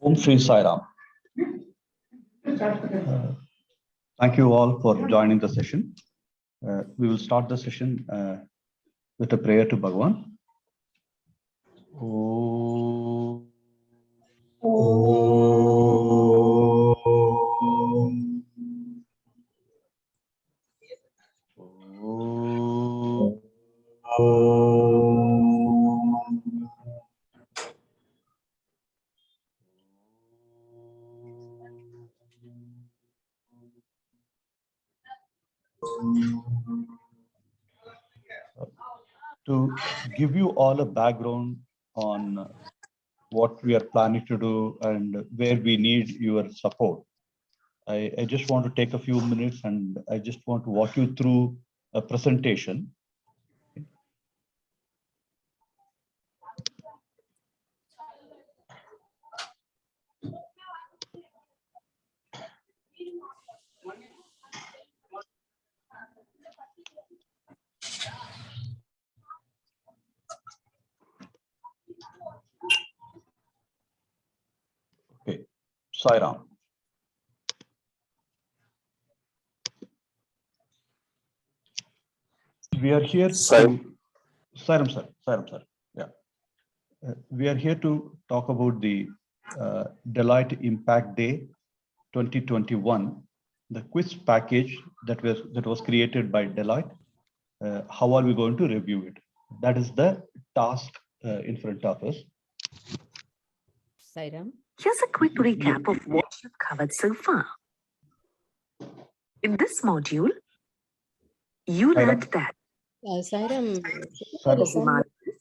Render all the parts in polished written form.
Om Shri Sai Ram. Thank you all for joining the session. We will start the session with a prayer to Bhagwan. Om. To give you all a background on what we are planning to do and where we need your support, I just want to take a few minutes and I just want to walk you through a presentation. Okay, Sai Ram. We are here to Sairam sir. Yeah. We are here to talk about the Deloitte Impact Day 2021, the quiz package that was created by Deloitte. How are we going to review it? That is the task in front of us. Sairam. Here's a quick recap of what you've covered so far. In this module, you learned that Sairam.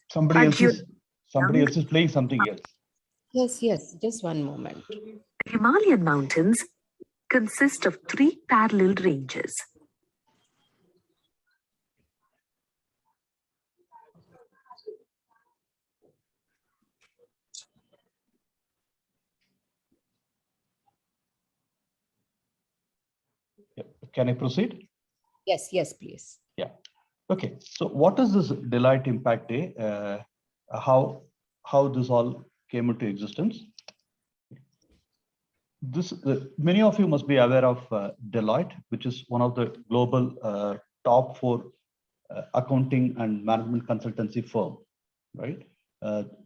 Somebody else is playing something else. Yes, just one moment. The Himalayan mountains consist of 3 parallel ranges. Can I proceed? Yes, please. Yeah. Okay. So what is this Deloitte Impact Day? How this all came into existence? Many of you must be aware of Deloitte, which is one of the global top 4 accounting and management consultancy firm, right?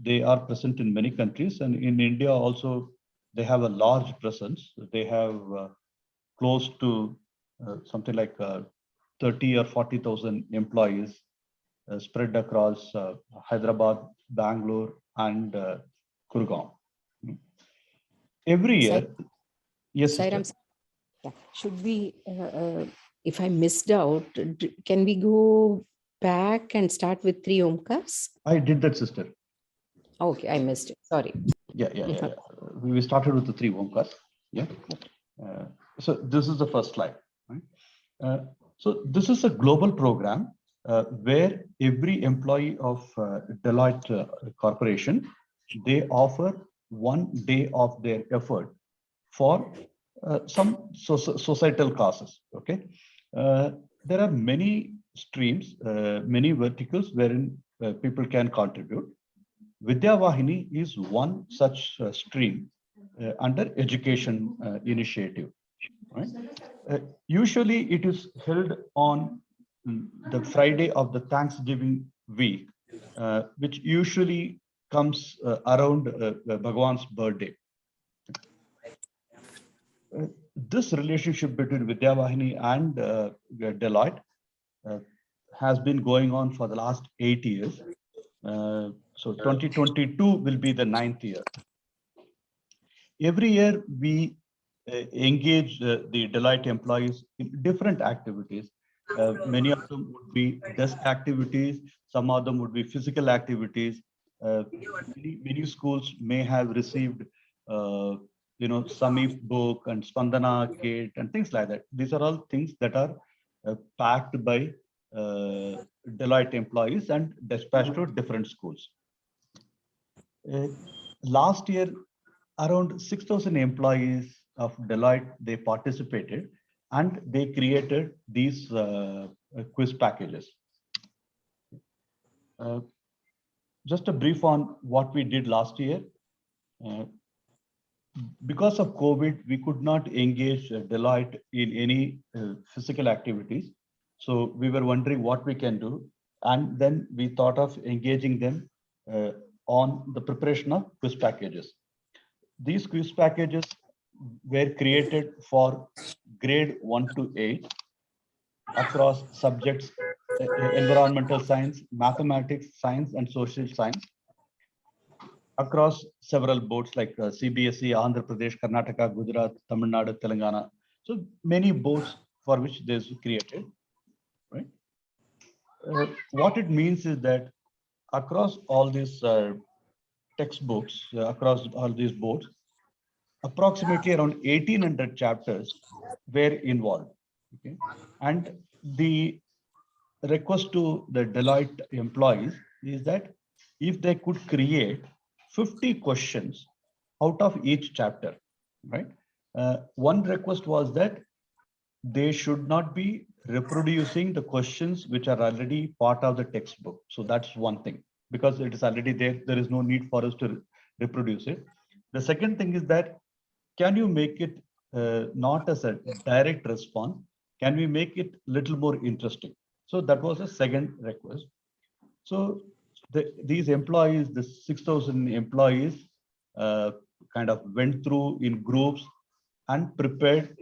They are present in many countries, and in India also they have a large presence. They have close to something like 30 or 40,000 employees spread across Hyderabad, Bangalore, and Kurgaon. Every year, yes, Sairam, should we, if I missed out, can we go back and start with 3 Omkars? I did that, sister. Okay, I missed it. Sorry. Yeah. We started with the 3 Omkars. Yeah. So this is the first slide. Right? So this is a global program where every employee of Deloitte Corporation, they offer 1 day of their effort for some societal causes. Okay, there are many streams, many verticals wherein people can contribute. Vidya Vahini is one such stream under education initiative. Right? Usually it is held on the Friday of the Thanksgiving week, which usually comes around Bhagwan's birthday. This relationship between Vidya Vahini and Deloitte has been going on for the last 8 years. So 2022 will be the 9th year. Every year we engage the Deloitte employees in different activities. Many of them would be desk activities. Some of them would be physical activities. Many schools may have received, Samif book and Spandana kit and things like that. These are all things that are packed by Deloitte employees and dispatched to different schools. Last year, around 6,000 employees of Deloitte, they participated and they created these quiz packages. just a brief on what we did last year. Because of COVID, we could not engage Deloitte in any physical activities. So we were wondering what we can do. And then we thought of engaging them on the preparation of quiz packages. These quiz packages were created for grade 1 to 8 across subjects, environmental science, mathematics, science, and social science, across several boards like CBSE, Andhra Pradesh, Karnataka, Gujarat, Tamil Nadu, Telangana. So many boards for which this was created, right? What it means is that across all these textbooks, across all these boards, approximately around 1,800 chapters were involved. Okay? And the request to the Deloitte employees is that if they could create 50 questions out of each chapter, right? One request was that they should not be reproducing the questions which are already part of the textbook. So that's one thing, because it is already there. There is no need for us to reproduce it. The second thing is that, can you make it not as a direct response? Can we make it little more interesting? So that was a second request. So these employees, the 6,000 employees, kind of went through in groups and prepared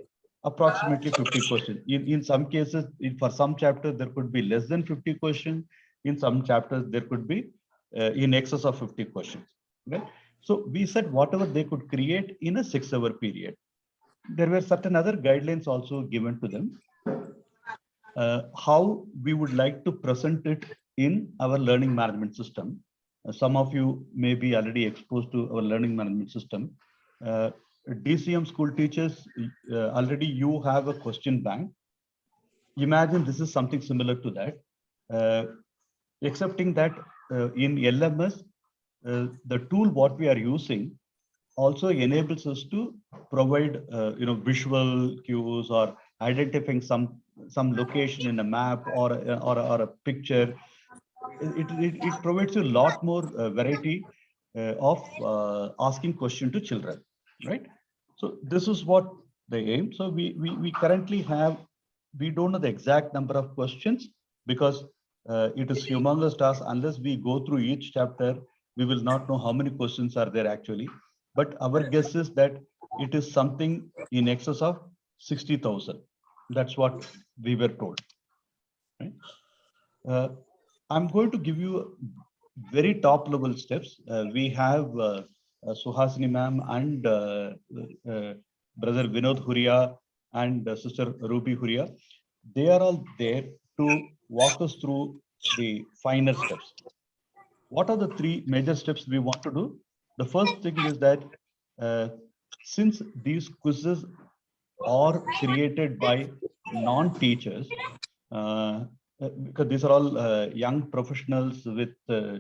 approximately 50 questions. In some cases, for some chapters, there could be less than 50 questions. In some chapters, there could be in excess of 50 questions. Okay? So we said whatever they could create in a 6-hour period. There were certain other guidelines also given to them. How we would like to present it in our learning management system. Some of you may be already exposed to our learning management system. DCM school teachers, already you have a question bank. Imagine this is something similar to that, excepting that in LMS, the tool what we are using also enables us to provide visual cues or identifying some location in a map or a picture. It provides you a lot more variety of asking question to children, right? So this is what the aim. So we currently have, we don't know the exact number of questions because it is humongous task. Unless we go through each chapter, we will not know how many questions are there actually. But our guess is that it is something in excess of 60,000. That's what we were told. Right? I'm going to give you very top level steps. We have Suhasini ma'am and brother Vinod Huria and sister Ruby Huria. They are all there to walk us through the finer steps. What are the 3 major steps we want to do? The first thing is that since these quizzes are created by non-teachers, because these are all young professionals with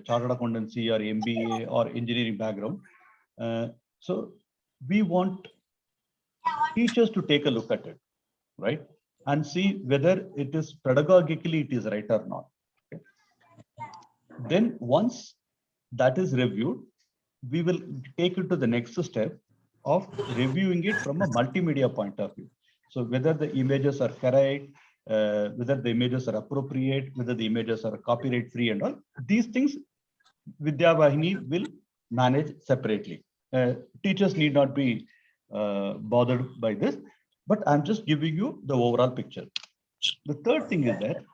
chartered accountancy or MBA or engineering background. So we want teachers to take a look at it, right? And see whether it is pedagogically it is right or not. Okay. Then once that is reviewed, we will take it to the next step of reviewing it from a multimedia point of view. So whether the images are correct, whether the images are appropriate, whether the images are copyright free and all. These things Vidya Vahini will manage separately. Teachers need not be bothered by this, but I'm just giving you the overall picture. The third thing is that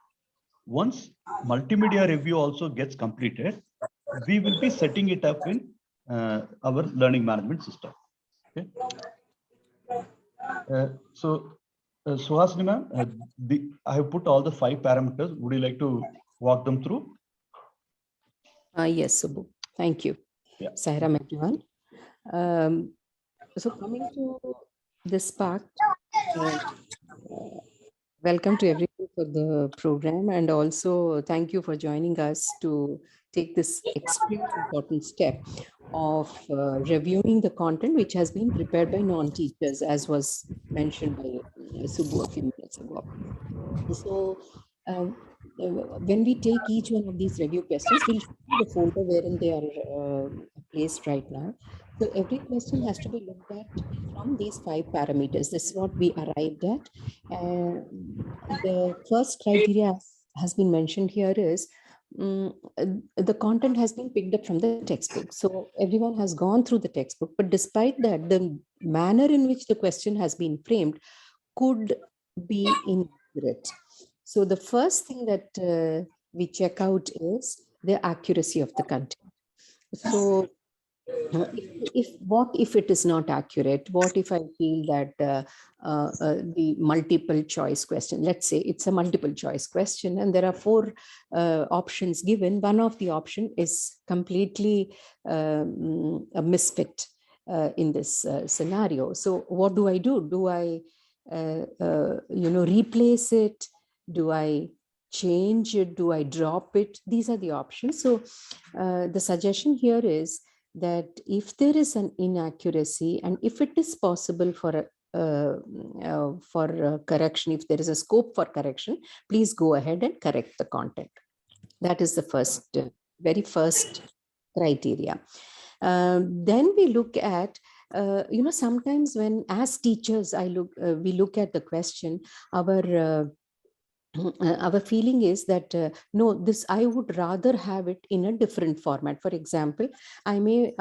once multimedia review also gets completed, we will be setting it up in our learning management system. Okay. Suhasini ma'am, I have put all the 5 parameters. Would you like to walk them through? Yes, Subbu. Thank you. Yeah. Sairam, everyone. So coming to this part, welcome to everyone for the program, and also thank you for joining us to take this extremely important step of reviewing the content which has been prepared by non-teachers, as was mentioned by Subbu a few minutes ago. So when we take each one of these review questions, we'll show you the folder wherein they are placed right now. So every question has to be looked at from these 5 parameters. This is what we arrived at. The first criteria has been mentioned here is the content has been picked up from the textbook. So everyone has gone through the textbook, but despite that, the manner in which the question has been framed could be inaccurate. So the first thing that we check out is the accuracy of the content. So if it is not accurate, what if I feel that the multiple choice question, let's say it's a multiple choice question and there are 4 options given, one of the option is completely a misfit in this scenario. So what do? Do I replace it? Do I change it? Do I drop it? These are the options. So the suggestion here is that if there is an inaccuracy and if it is possible for correction, if there is a scope for correction, please go ahead and correct the content. That is the very first criteria. Then we look at, sometimes when as teachers, we look at the question, our feeling is that no, this I would rather have it in a different format. For example, I may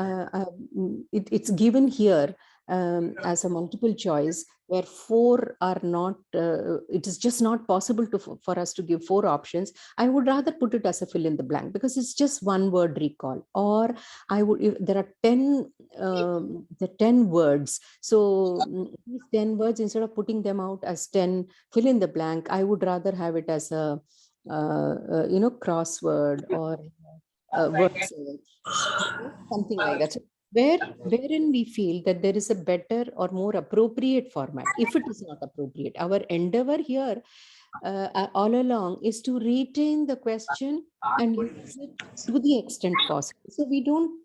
it's given here as a multiple choice where 4 are not, it is just not possible for us to give 4 options. I would rather put it as a fill in the blank because it's just one word recall. Or I would, if there are 10 words. So these 10 words, instead of putting them out as 10 fill in the blank, I would rather have it as a crossword or word search, something like that. So wherein we feel that there is a better or more appropriate format. If it is not appropriate, our endeavor here all along is to retain the question and use it to the extent possible. So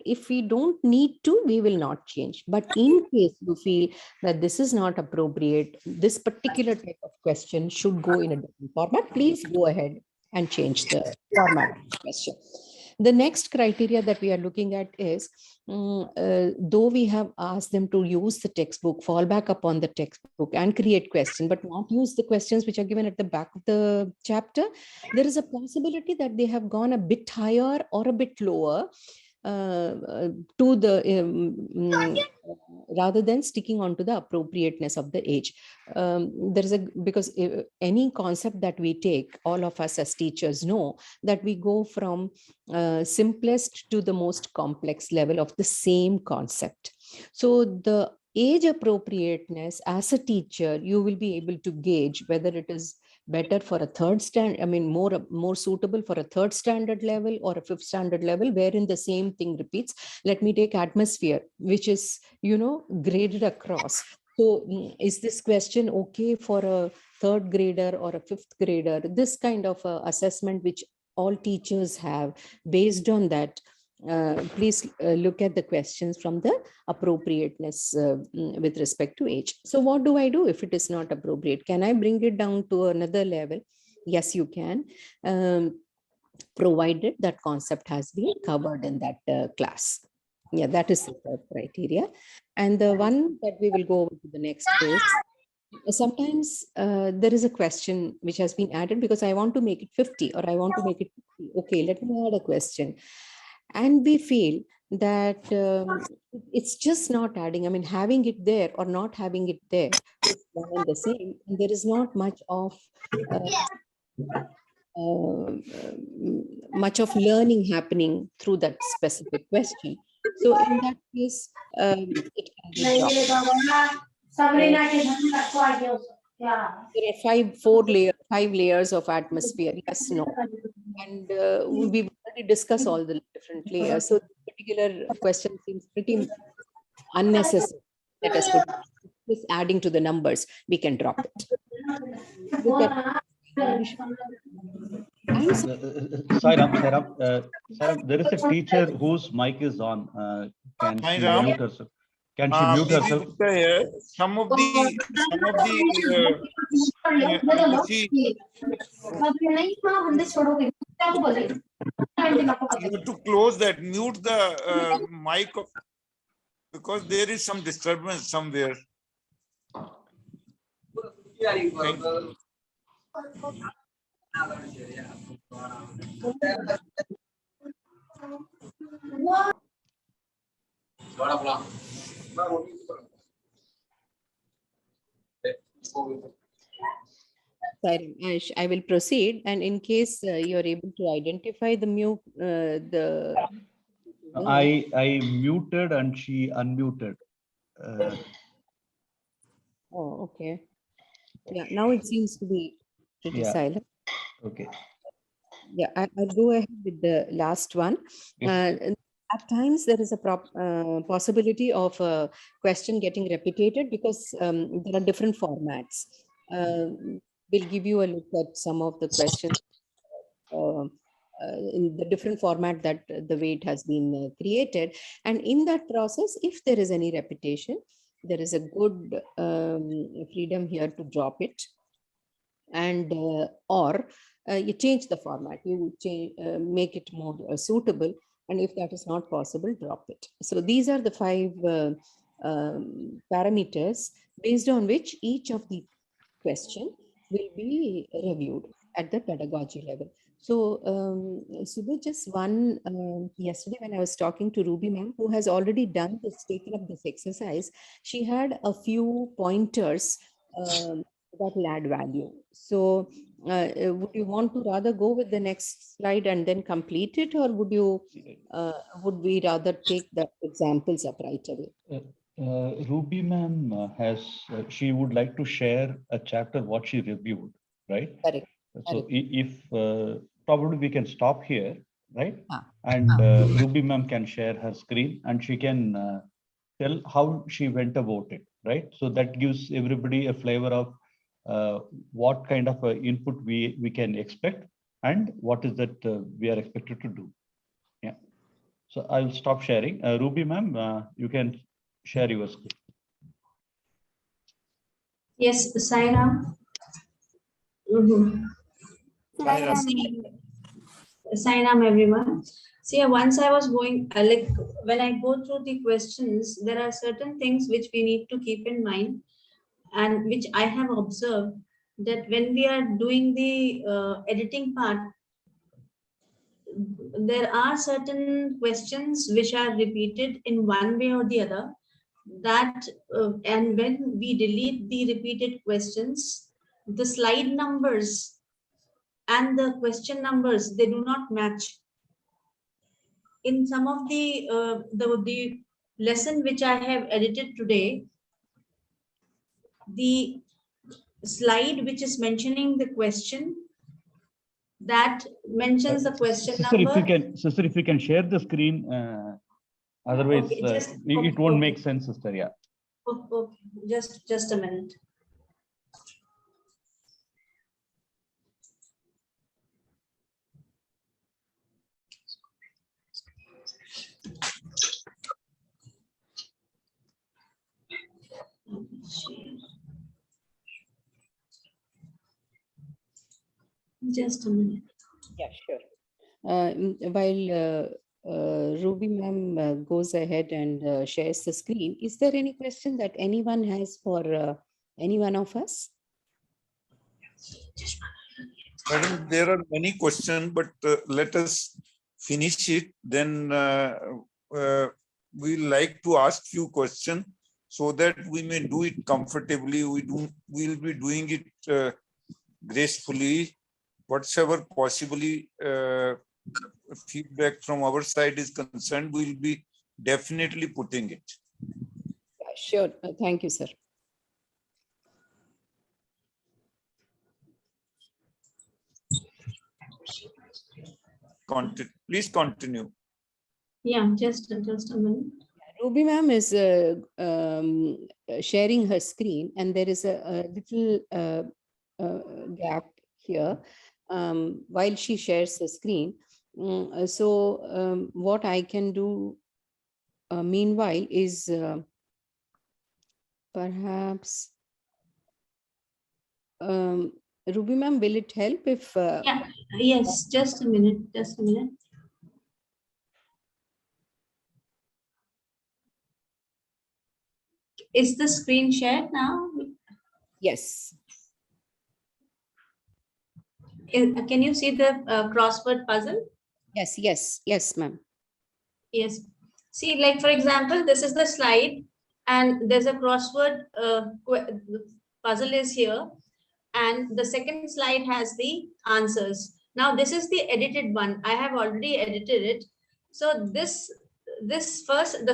if we don't need to, we will not change. But in case you feel that this is not appropriate, this particular type of question should go in a different format, please go ahead and change the format of the question. The next criteria that we are looking at is, though we have asked them to use the textbook, fall back upon the textbook and create questions, but not use the questions which are given at the back of the chapter, there is a possibility that they have gone a bit higher or a bit lower to the rather than sticking on to the appropriateness of the age. Because any concept that we take, all of us as teachers know that we go from simplest to the most complex level of the same concept. So the age appropriateness, as a teacher, you will be able to gauge whether it is better for a third standard, more suitable for a third standard level or a 5th standard level, wherein the same thing repeats. Let me take atmosphere, which is, graded across. So is this question okay for a 3rd grader or a 5th grader? This kind of assessment, which all teachers have, based on that, please look at the questions from the appropriateness with respect to age. So what do I do if it is not appropriate? Can I bring it down to another level? Yes, you can, provided that concept has been covered in that class. Yeah, that is the 3rd criteria. And the one that we will go over to the next is, sometimes there is a question which has been added because I want to make it 50 or I want to make it 50. Okay, let me add a question. And we feel that it's just not adding. Having it there or not having it there is one and the same. And there is not much of learning happening through that specific question. So in that case, it can be dropped. There are 5 layers of atmosphere. Yes, no. And we've already discussed all the different layers. So this particular question seems pretty unnecessary. Let us put this adding to the numbers. We can drop it. Look at Sairam, there is a teacher whose mic is on. Can she mute herself? Can she mute Bibi herself? Gupta here. Some of the see, you have to close that, mute the mic because there is some disturbance somewhere. Thank you. Sorry, I will proceed. And in case you're able to identify the mute, I muted and she unmuted. Oh, okay. Yeah, now it seems to be pretty Yeah. silent. Okay. Yeah, I'll go ahead with the last one. Yes. At times, there is a possibility of a question getting repeated because there are different formats. We'll give you a look at some of the questions in the different format that the way it has been created. And in that process, if there is any repetition, there is a good freedom here to drop it. And or you change the format, you change, make it more suitable, and if that is not possible, drop it. So these are the 5 parameters based on which each of the question will be reviewed at the pedagogy level. So Subbu, just one, yesterday when I was talking to Ruby ma'am, who has already done this, taken up this exercise, she had a few pointers that will add value. So would you want to rather go with the next slide and then complete it, or would you would we rather take the examples up right away? Ruby ma'am she would like to share a chapter what she reviewed, right? Correct. So Correct. if probably we can stop here, right? And Ruby ma'am can share her screen and she can tell how she went about it, right? So that gives everybody a flavor of what kind of input we can expect and what is that we are expected to do. Yeah. So I'll stop sharing. Ruby ma'am, you can share your screen. Yes, Saina. Saina, everyone. See, once I was going, like when I go through the questions, there are certain things which we need to keep in mind, and which I have observed that when we are doing the editing part, there are certain questions which are repeated in one way or the other. That and when we delete the repeated questions, the slide numbers and the question numbers, they do not match. In some of the lesson which I have edited today, the slide which is mentioning the question, that mentions the question Sister, number. Sister, if you can share the screen, otherwise Okay, it won't make sense, sister. Yeah. Okay, just a minute. Just a minute. Yeah, sure. While Ruby ma'am goes ahead and shares the screen, is there any question that anyone has for any one of us? Madam, there are many questions, but let us finish it. Then we like to ask few questions so that we may do it comfortably. We'll be doing it gracefully. Whatever possibly feedback from our side is concerned, we'll be definitely putting it. Yeah, sure. Thank you, sir. Please continue. Yeah, just a minute. Ruby ma'am is sharing her screen, and there is a little gap here while she shares the screen. So what I can do meanwhile is Perhaps, Ruby ma'am, will it help if? Yeah, yes, just a minute, just a minute. Is the screen shared now? Yes. Can you see the crossword puzzle? Yes, yes, yes, ma'am. Yes. See, like for example, this is the slide and there's a crossword puzzle is here. And the second slide has the answers. Now this is the edited one. I have already edited it. So the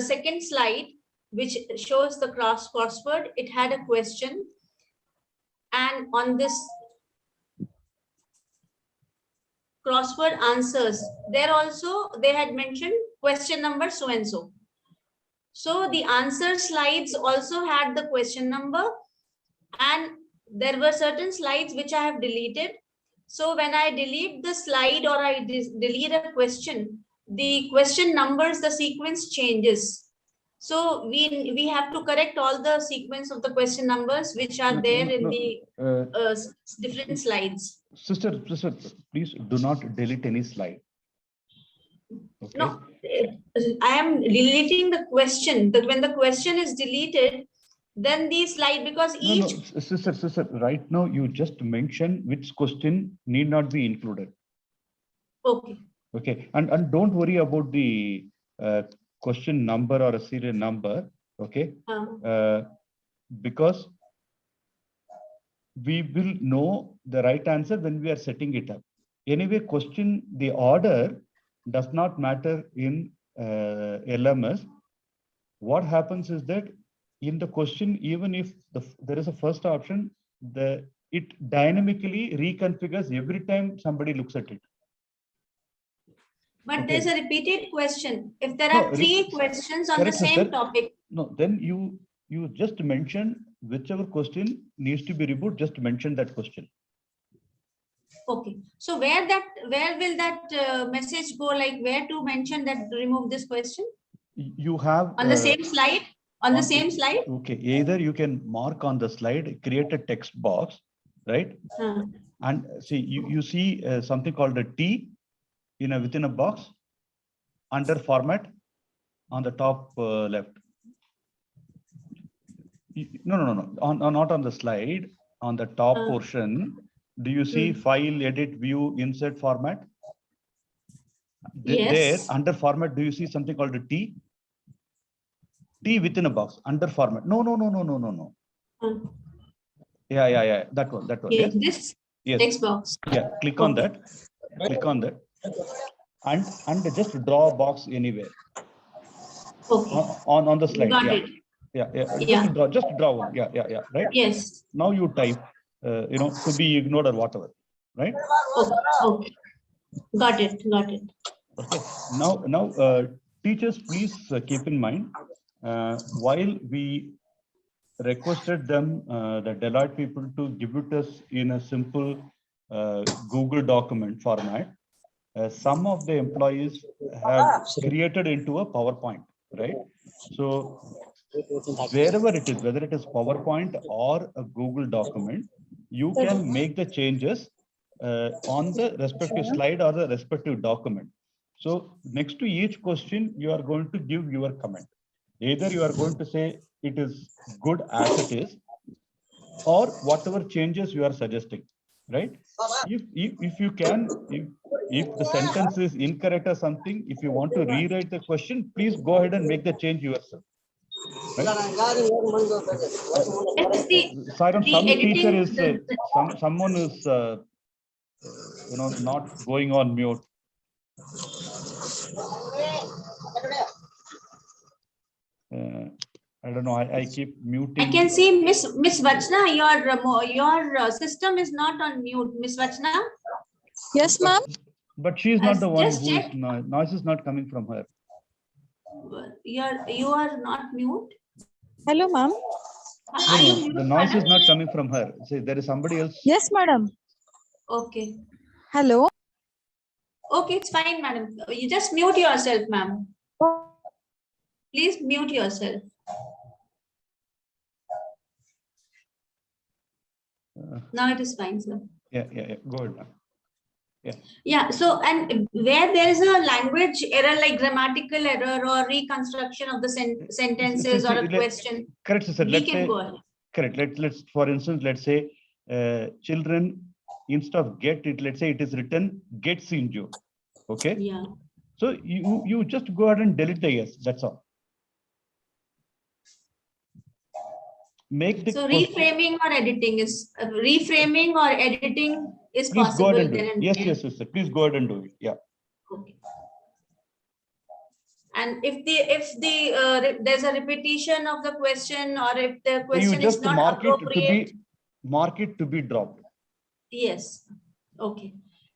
second slide, which shows the crossword, it had a question. And on this crossword answers, there also they had mentioned question number so and so. So the answer slides also had the question number, and there were certain slides which I have deleted. So when I delete the slide or I delete a question, the question numbers, the sequence changes. So we have to correct all the sequence of the question numbers which are there in the different slides. Sister, please do not delete any slide. Okay. No, I am deleting the question. That when the question is deleted, then the slide, because each No, sister, right now you just mentioned which question need not be included. okay. Okay, and don't worry about the question number or a serial number. Okay, because we will know the right answer when we are setting it up. Anyway, question, the order does not matter in LMS. What happens is that in the question, even if there is a first option, it dynamically reconfigures every time somebody looks at it. But Okay. there's a repeated question. If there are three questions on the correct, same sister. topic. No, then you just mention whichever question needs to be rebooted, just mention that question. Okay. So where will that message go? Like where to mention that remove this question? You have On the same slide? On the same slide? Okay, either you can mark on the slide, create a text box, right? And see, you see something called a T within a box under format on the top left. No. Not on the slide. On the top portion, do you see file, edit, view, insert format? Yes. There under format, do you see something called a T? T within a box under format. No. Yeah. That one. Yeah, Yes. this Yes. text box. Yeah. Click on that. Click on that. And just draw a box anywhere. Okay. On the slide. Got yeah. it. Yeah. Just draw one. Yeah. Right. Yes. Now you type. To be ignored or whatever. Right. Okay. Got it. Okay. Now, teachers, please keep in mind while we requested them, the Deloitte people, to give it us in a simple Google document format. Some of the employees have created into a PowerPoint, right? So wherever it is, whether it is PowerPoint or a Google document, you can make the changes on the respective slide or the respective document. So next to each question, you are going to give your comment. Either you are going to say it is good as it is, or whatever changes you are suggesting, right? If you can, if the sentence is incorrect or something, if you want to rewrite the question, please go ahead and make the change yourself. Right? Siren, some teacher is someone is not going on mute. I don't know. I keep muting. I can see Miss Vachna, your system is not on mute. Miss Vachna. Yes, ma'am. But she is not the one Just who is noise is not coming from her. You are not mute. Hello, ma'am. The noise is not coming from her. See, there is somebody else. Yes, madam. Okay. Hello. Okay, it's fine, madam. You just mute yourself, ma'am. Please mute yourself. Now it is fine, sir. Yeah. Go ahead, ma'am. Yeah, so and where there is a language error like grammatical error or reconstruction of the sentences or a question, Correct, sister. we Let's can say, go ahead. correct. Let's for instance, let's say children, instead of get it, let's say it is written gets injured. Okay. Yeah. So you just go ahead and delete the yes. That's all. Make the So question- reframing or editing is editing is Please go possible. ahead and do Then it. and Yes, there. sister. Please go ahead and do it. Yeah. Okay. And if there's a repetition of the question, or if the So question you just is not mark appropriate, it to be dropped. yes. Okay.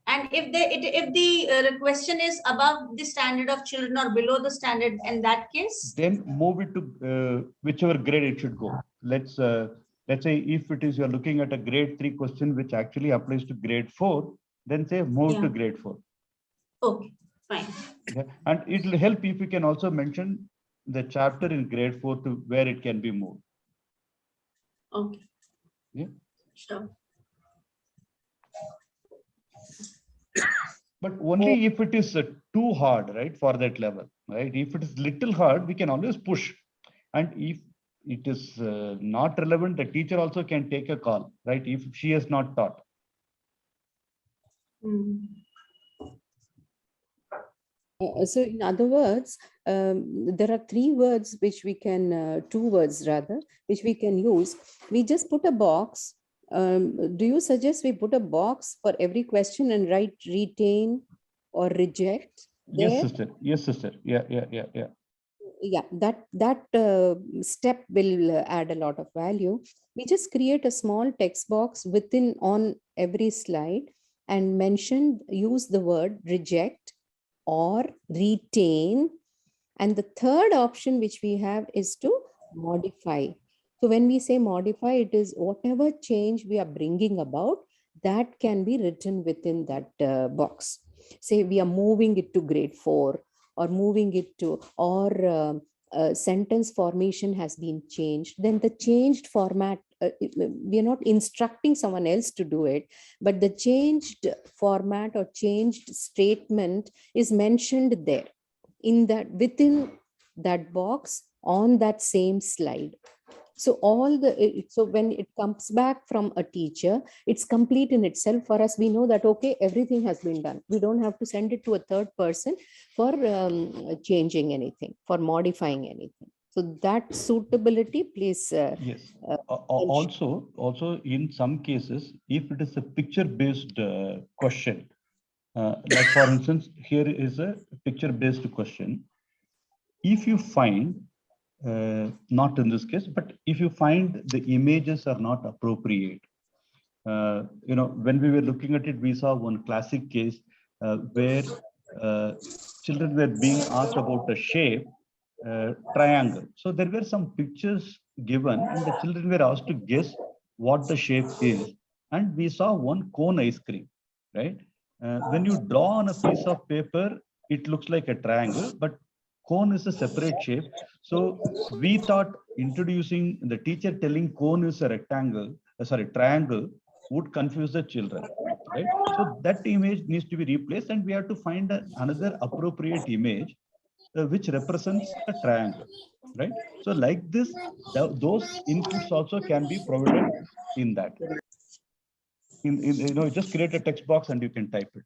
And if the question is above the standard of children or below the standard, in that case, Then move it to whichever grade it should go. Let's say if it is you're looking at a grade 3 question which actually applies to grade 4, then say move to Yeah. grade 4. okay, fine. Yeah. And it will help if you can also mention the chapter in grade 4 to where it can be moved. Okay. Yeah. Sure. But only if it is too hard, right, for that level, right? If it is little hard, we can always push. And if it is not relevant, the teacher also can take a call, right? If she has not taught. So in other words, there are 3 words which we can, 2 words rather, which we can use. We just put a box. Do you suggest we put a box for every question and write retain or reject? Yes, there? sister. Yes, sister. Yeah. Yeah, that step will add a lot of value. We just create a small text box on every slide and use the word reject or retain. And the third option which we have is to modify. So when we say modify, it is whatever change we are bringing about, that can be written within that box. Say we are moving it to grade 4, or moving it to, or sentence formation has been changed. Then the changed format, we are not instructing someone else to do it, but the changed format or changed statement is mentioned there within that box on that same slide. So so when it comes back from a teacher, it's complete in itself. For us, we know that, okay, everything has been done. We don't have to send it to a third person for changing anything, for modifying anything. So that suitability, please. Yes. Also, in some cases, if it is a picture-based question, like for instance, here is a picture-based question. If you find, not in this case, but if you find the images are not appropriate, when we were looking at it, we saw one classic case where children were being asked about a shape, triangle. So there were some pictures given and the children were asked to guess what the shape is. And we saw one cone ice cream, right? When you draw on a piece of paper, it looks like a triangle, but cone is a separate shape. So we thought introducing the teacher telling cone is a triangle would confuse the children, right? So that image needs to be replaced and we have to find another appropriate image which represents a triangle, right? So like this, those inputs also can be provided in that. Just create a text box and you can type it.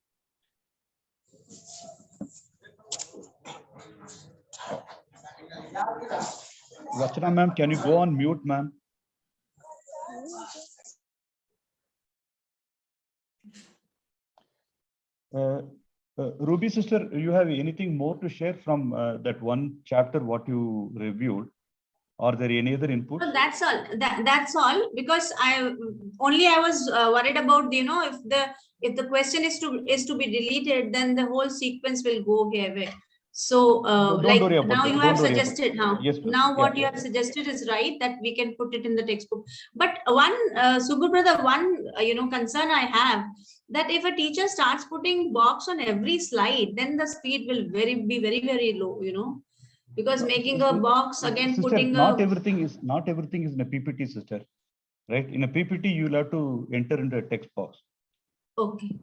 Vachana ma'am, can you go on mute, ma'am? Ruby sister, you have anything more to share from that one chapter what you reviewed? Are there any other inputs? No, that's all. That's all. Because I was worried about if the question is to be deleted, then the whole sequence will go away. So like now you have suggested what you have suggested is right, that we can put it in the textbook. But one Subbu brother, concern I have, that if a teacher starts putting box on every slide, then the speed will be very, very low, because making a box again, sister, putting not everything is in a PPT, sister. right? In a PPT, you'll have to enter into a text box, Okay.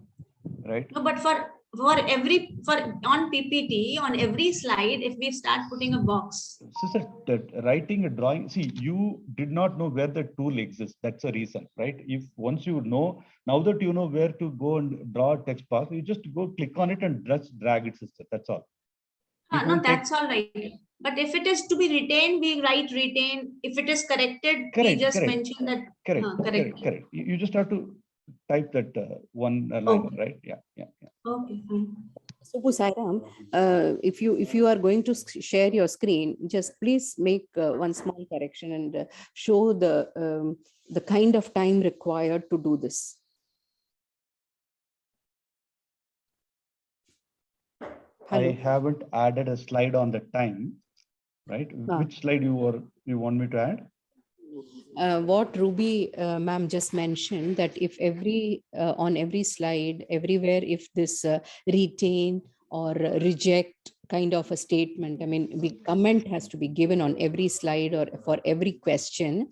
right? No, but for on PPT, on every slide, if we start putting a box. Sister, that writing a drawing, see, you did not know where the tool exists. That's a reason, right? If once you know, now that you know where to go and draw a text box, you just go click on it and just drag it, sister. That's all. It No, won't take- that's all right. But if it is to be retained, we write retain. If it is corrected, we Correct, just correct. mention that. Correct, Correct. correct. You just have to type that one line, Okay. right? Yeah. Okay, fine. So Sairam, if you are going to share your screen, just please make one small correction and show the kind of time required to do this. Hello. I haven't added a slide on the time, right? Ah. Which slide you want me to add? What Ruby ma'am just mentioned, that if on every slide, everywhere, if this retain or reject kind of a statement, I mean, the comment has to be given on every slide or for every question.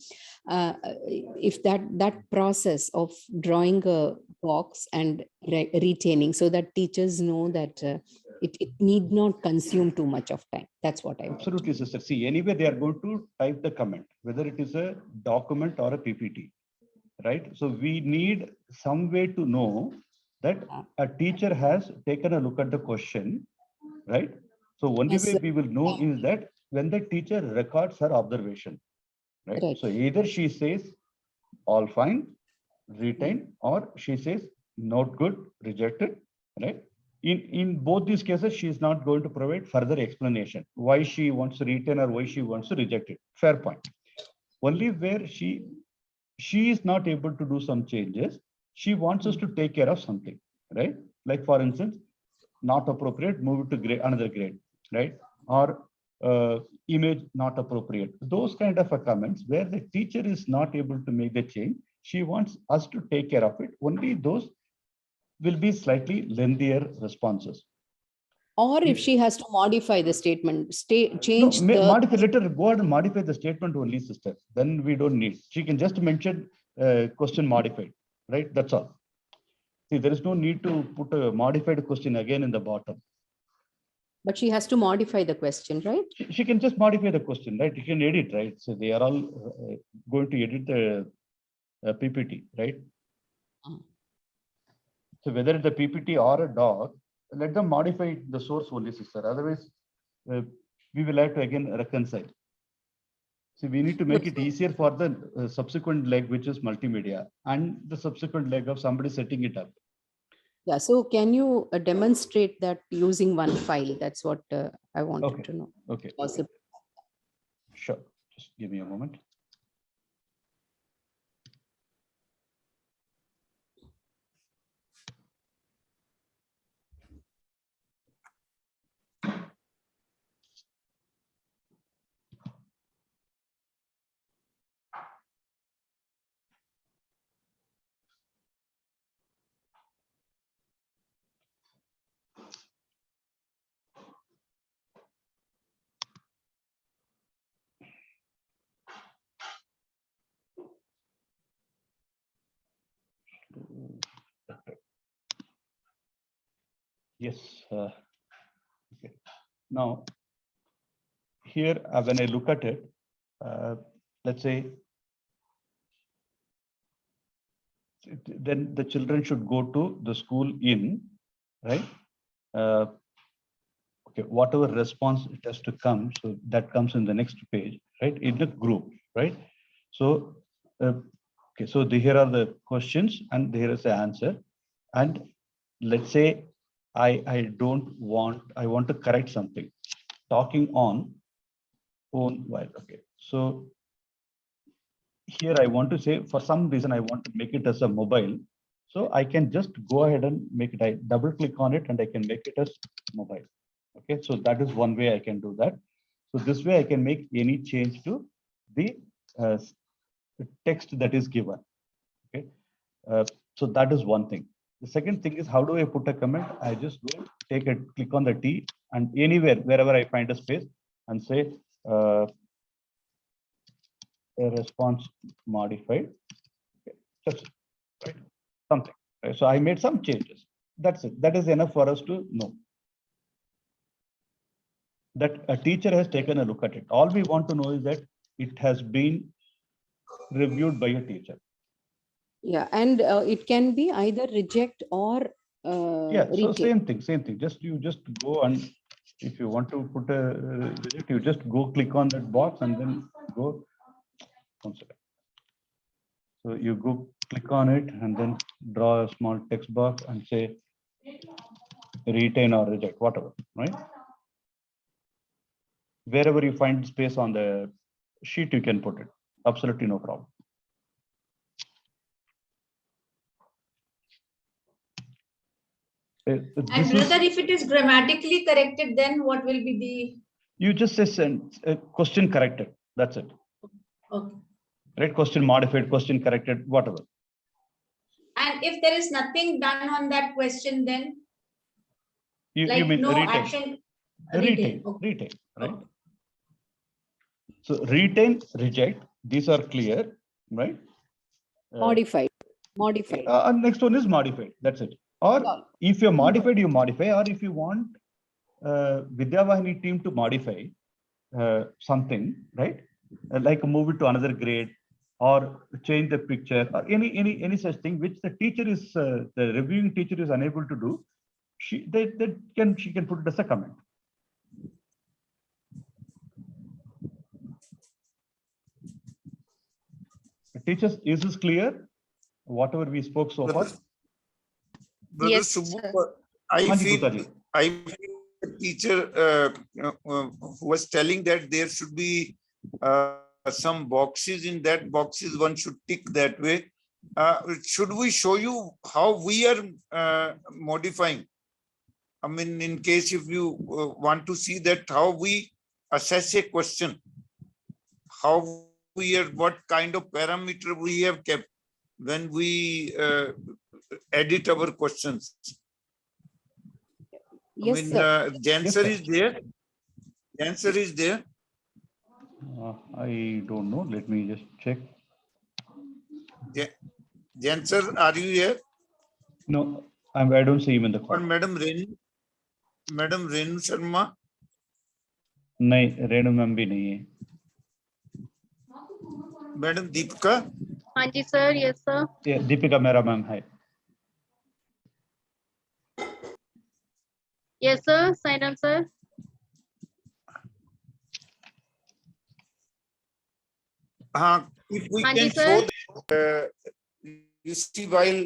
If that process of drawing a box and retaining, so that teachers know that it need not consume too much of time. That's what I want. Absolutely, sister. See, anyway, they are going to type the comment, whether it is a document or a PPT, right? So we need some way to know that a teacher has taken a look at the question, right? So only Yes, way sir. we will know is that when the teacher records her observation, right? Right. So either she says all fine, retain, or she says not good, rejected, right? In both these cases, she is not going to provide further explanation why she wants to retain or why she wants to reject it. Fair point. Only where she is not able to do some changes, she wants us to take care of something, right? Like for instance, not appropriate, move it to grade, another grade, right? Or image not appropriate. Those kind of comments where the teacher is not able to make the change, she wants us to take care of it. Only those will be slightly lengthier responses. Or if she has to modify the statement, change Modify, let her go ahead and modify the statement only, sister. Then we don't need. She can just mention question modified, right? That's all. See, there is no need to put a modified question again in the bottom. But she has to modify the question, right? She can just modify the question, right? You can edit, right? So they are all going to edit the PPT, right? So whether it's a PPT or a doc, let them modify the source only, sister. Otherwise, we will have to again reconcile. So we need to make it easier for the subsequent leg, which is multimedia, and the subsequent leg of somebody setting it up. Yeah. So can you demonstrate that using one file? That's what I wanted Okay. to know. Okay. Possible. Sure. Just give me a moment. Yes. Okay. Now, here, when I look at it, let's say, then the children should go to the school in, right? Okay, whatever response it has to come, so that comes in the next page, right? In the group, right? So, okay, so here are the questions and here is the answer. And let's say I want to correct something. Talking on phone while, okay. So here I want to say, for some reason, I want to make it as a mobile. So I can just go ahead and make it, I double click on it and I can make it as mobile. Okay, so that is one way I can do that. So this way I can make any change to the text that is given. Okay, so that is one thing. The second thing is, how do I put a comment? I just go take a click on the T and anywhere, wherever I find a space and say a response modified. That's it, right? Something. Right? So I made some changes. That's it. That is enough for us to know that a teacher has taken a look at it. All we want to know is that it has been reviewed by a teacher. Yeah, and it can be either reject or Yeah, so retake. same thing. You just go, and if you want to put a reject, you just go click on that box and then go. One second. So you go click on it and then draw a small text box and say retain or reject, whatever, right? Wherever you find space on the sheet, you can put it. Absolutely no problem. And brother, if it is grammatically corrected, then what will be the? You just say send a question corrected. That's it. Okay. Right? Question modified, question corrected, whatever. And if there is nothing done on that question, then You like mean no retain. action. Retain, Okay. retain, right? Okay. So retain, reject, these are clear, right? Modified. And next one is modified. That's it. Or if you're modified, you modify. Or if you want Vidyavahini team to modify something, right? Like move it to another grade or change the picture or any such thing which the teacher is the reviewing teacher is unable to do. She can put it as a comment. Teachers, is this clear? Whatever we spoke so far. Brother Yes, Subbu, sir. I Hanji feel Guptaji. the teacher who was telling that there should be some boxes. In that boxes, one should tick that way. Should we show you how we are modifying? I mean, in case if you want to see that how we assess a question, how we are, what kind of parameter we have kept when we edit our questions. Yes, I mean, sir. the answer Yes, sir. is there. The answer is there. I don't know. Let me just check. The answer, are you here? No, I don't see him in the Or call. Madam Renu Sharma? नहीं, Renu ma'am भी नहीं है. Madam Deepika? Hanji sir, yes sir. Yeah, Deepika मेरा ma'am है. Yes sir, Sainam sir. If we Hanji, can sir. show that, you see, while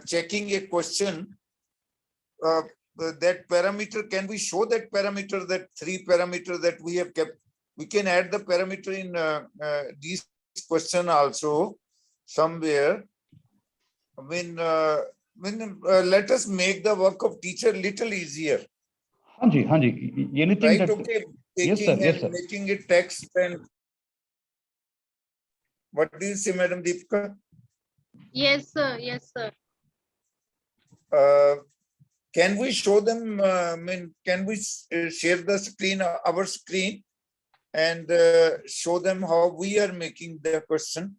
checking a question, that parameter, can we show that parameter, that 3 parameter that we have kept? We can add the parameter in this question also somewhere. I mean, let us make the work of teacher little easier. Hanji, anything Right? that. Okay, Yes, taking sir. Yes, and sir. making it text and. What do you say, Madam Deepika? Yes sir, yes sir. Can we show them, can we share the screen, our screen, and show them how we are making the question?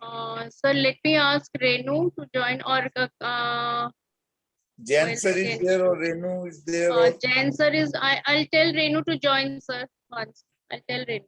Sir, let me ask Renu to join, or Jan sir is again. there or Renu is there? Or... Jan sir is, I'll tell Renu to join, sir, once. I'll tell Renu.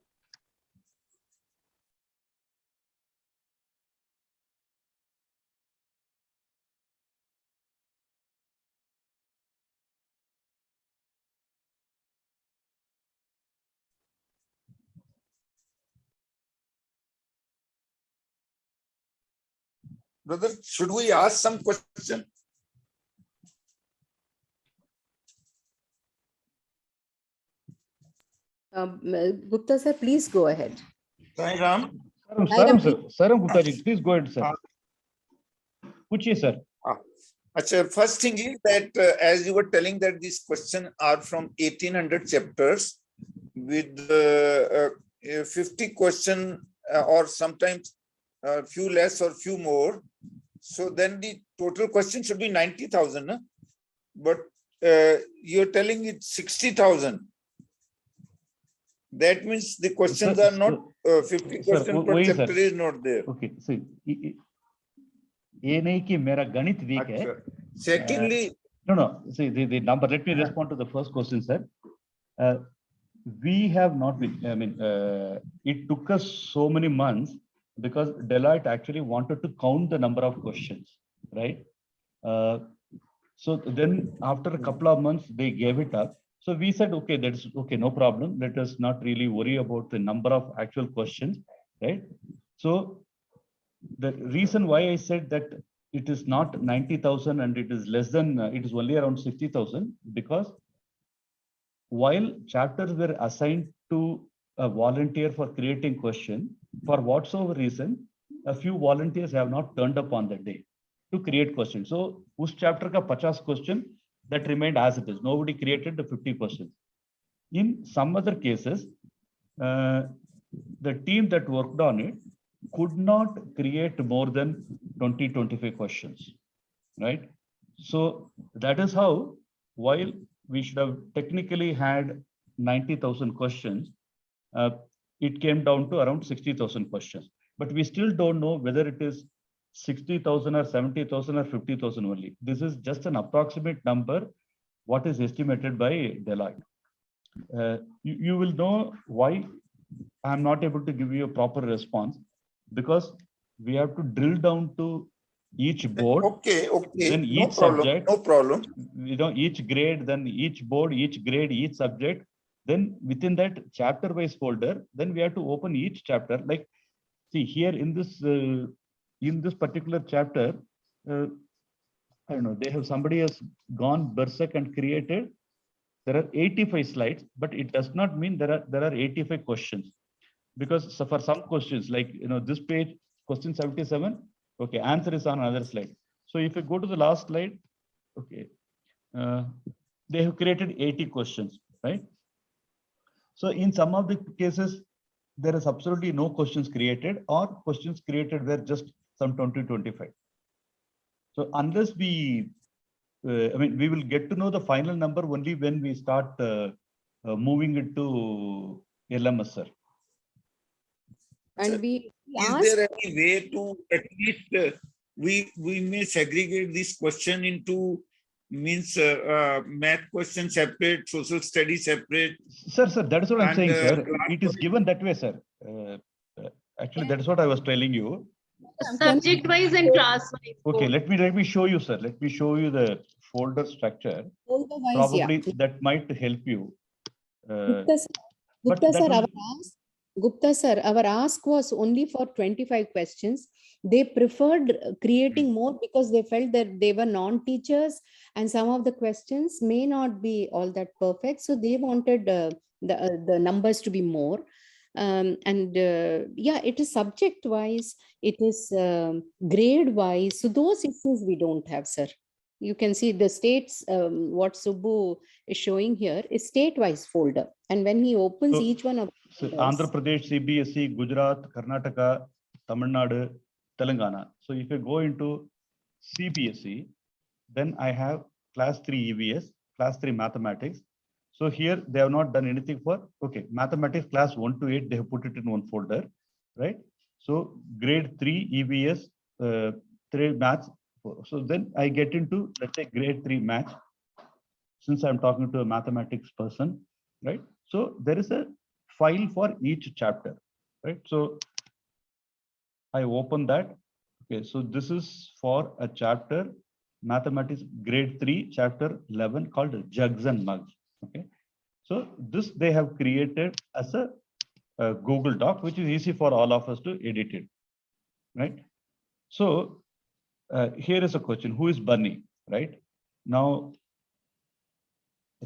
Brother, should we ask some question? Gupta sir, please go ahead. Sai Ram. Saram Gupta ji, please go ahead, sir. Puchiye, sir. Achha, first thing is that as you were telling that these questions are from 1800 chapters with 50 question or sometimes a few less or few more. So then the total question should be 90,000. Huh? But you're telling it 60,000. That means the questions Sir, are not 50 sir, questions per why, sir? chapter is not there. Okay, see, ये नहीं कि मेरा गणित weak है. Achha. Secondly, No. See the number. Let me respond to the first question, sir. We have not been. I mean, it took us so many months because Deloitte actually wanted to count the number of questions, right? So then after a couple of months, they gave it up. So we said, okay, that's okay, no problem. Let us not really worry about the number of actual questions, right? So the reason why I said that it is not 90,000 and it is less than, it is only around 60,000, because while chapters were assigned to a volunteer for creating question, for whatsoever reason, a few volunteers have not turned up on that day to create questions. So, us chapter ka 50 question that remained as it is. Nobody created the 50 questions. In some other cases, the team that worked on it could not create more than 20-25 questions, right? So that is how, while we should have technically had 90,000 questions, it came down to around 60,000 questions. But we still don't know whether it is 60,000 or 70,000 or 50,000 only. This is just an approximate number, what is estimated by Deloitte. You will know why I'm not able to give you a proper response, because we have to drill down to each board, okay, then no each problem, subject, no problem. Each grade, then each board, each grade, each subject. Then within that chapter wise folder, then we have to open each chapter. Like, see here in this particular chapter, I don't know, they have, somebody has gone berserk and created, there are 85 slides, but it does not mean there are 85 questions. Because so for some questions, like, this page, question 77, okay, answer is on another slide. So if you go to the last slide, okay, they have created 80 questions, right? So in some of the cases, there is absolutely no questions created, or questions created were just some 20-25. So unless we, we will get to know the final number only when we start moving it to LMS, sir. And we Is asked, there any way to at least we may segregate this question into means math question separate, social studies separate? Sir, that is what I'm saying, sir. class It is given that way, sir. Actually, that is what I was telling you. Subject wise and class wise. Okay, let me show you, sir. Let me show you the folder structure. folder-wise, yeah. Probably that might help you. Gupta sir, but Gupta that sir, will- Gupta sir, our ask was only for 25 questions. They preferred creating more because they felt that they were non-teachers and some of the questions may not be all that perfect. So they wanted the numbers to be more. Yeah, it is subject wise, it is grade wise. So those issues we don't have, sir. You can see the states, what Subbu is showing here is state-wise folder. And when he opens So- each one of So folders, Andhra Pradesh, CBSE, Gujarat, Karnataka, Tamil Nadu, Telangana. So if you go into CBSE, then I have class 3 EVS, class 3 mathematics. So here they have not done anything for, okay, mathematics class 1 to 8, they have put it in one folder, right? So grade 3 EVS, 3 maths. So then I get into, let's say, grade 3 maths, since I'm talking to a mathematics person, right? So there is a file for each chapter, right? So I open that. Okay, so this is for a chapter, mathematics grade 3, chapter 11, called Jugs and Mugs. Okay, so this they have created as a Google Doc, which is easy for all of us to edit it, right? So here is a question: who is Bunny? Right now,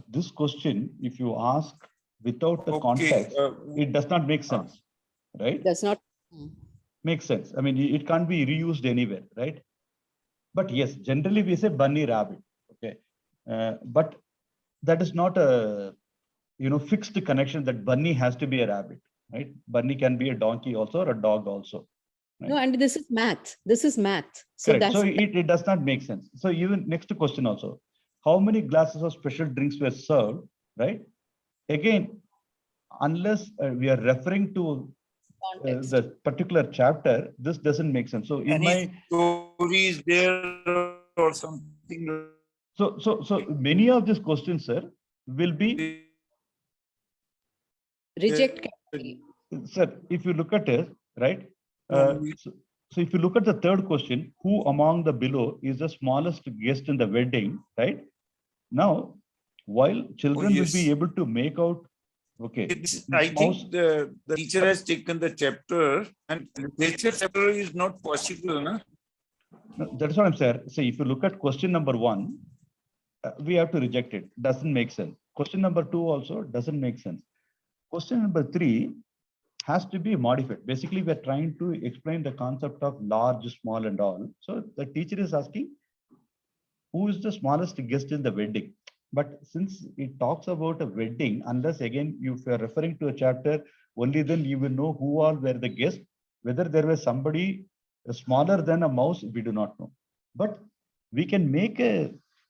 this question, if you ask without the context, it does not make sense, right? does not. Makes sense. I mean, it can't be reused anywhere, right? But yes, generally we say bunny rabbit, okay? But that is not a fixed connection that bunny has to be a rabbit, right? Bunny can be a donkey also, or a dog also. Right? No, and this is math. This is math. So Correct. that's So it does not make sense. So even next question also, how many glasses of special drinks were served, right? Again, unless we are referring to Context. the particular chapter, this doesn't make sense. So in Any stories there or something? so many of these questions, sir, will be, Reject category. sir, if you look at it, right? So if you look at the third question, who among the below is the smallest guest in the wedding, right? Now, while children will be yes. able to make out, okay, I mouse, think the teacher has taken the chapter, and literature chapter is not possible, no? no, that's what I'm saying. See, if you look at question number 1, we have to reject it. Doesn't make sense. Question number 2 also doesn't make sense. Question number 3 has to be modified. Basically, we're trying to explain the concept of large, small, and all. So the teacher is asking, who is the smallest guest in the wedding? But since it talks about a wedding, unless again, if you're referring to a chapter, only then you will know who all were the guests. Whether there was somebody smaller than a mouse, we do not know. But we can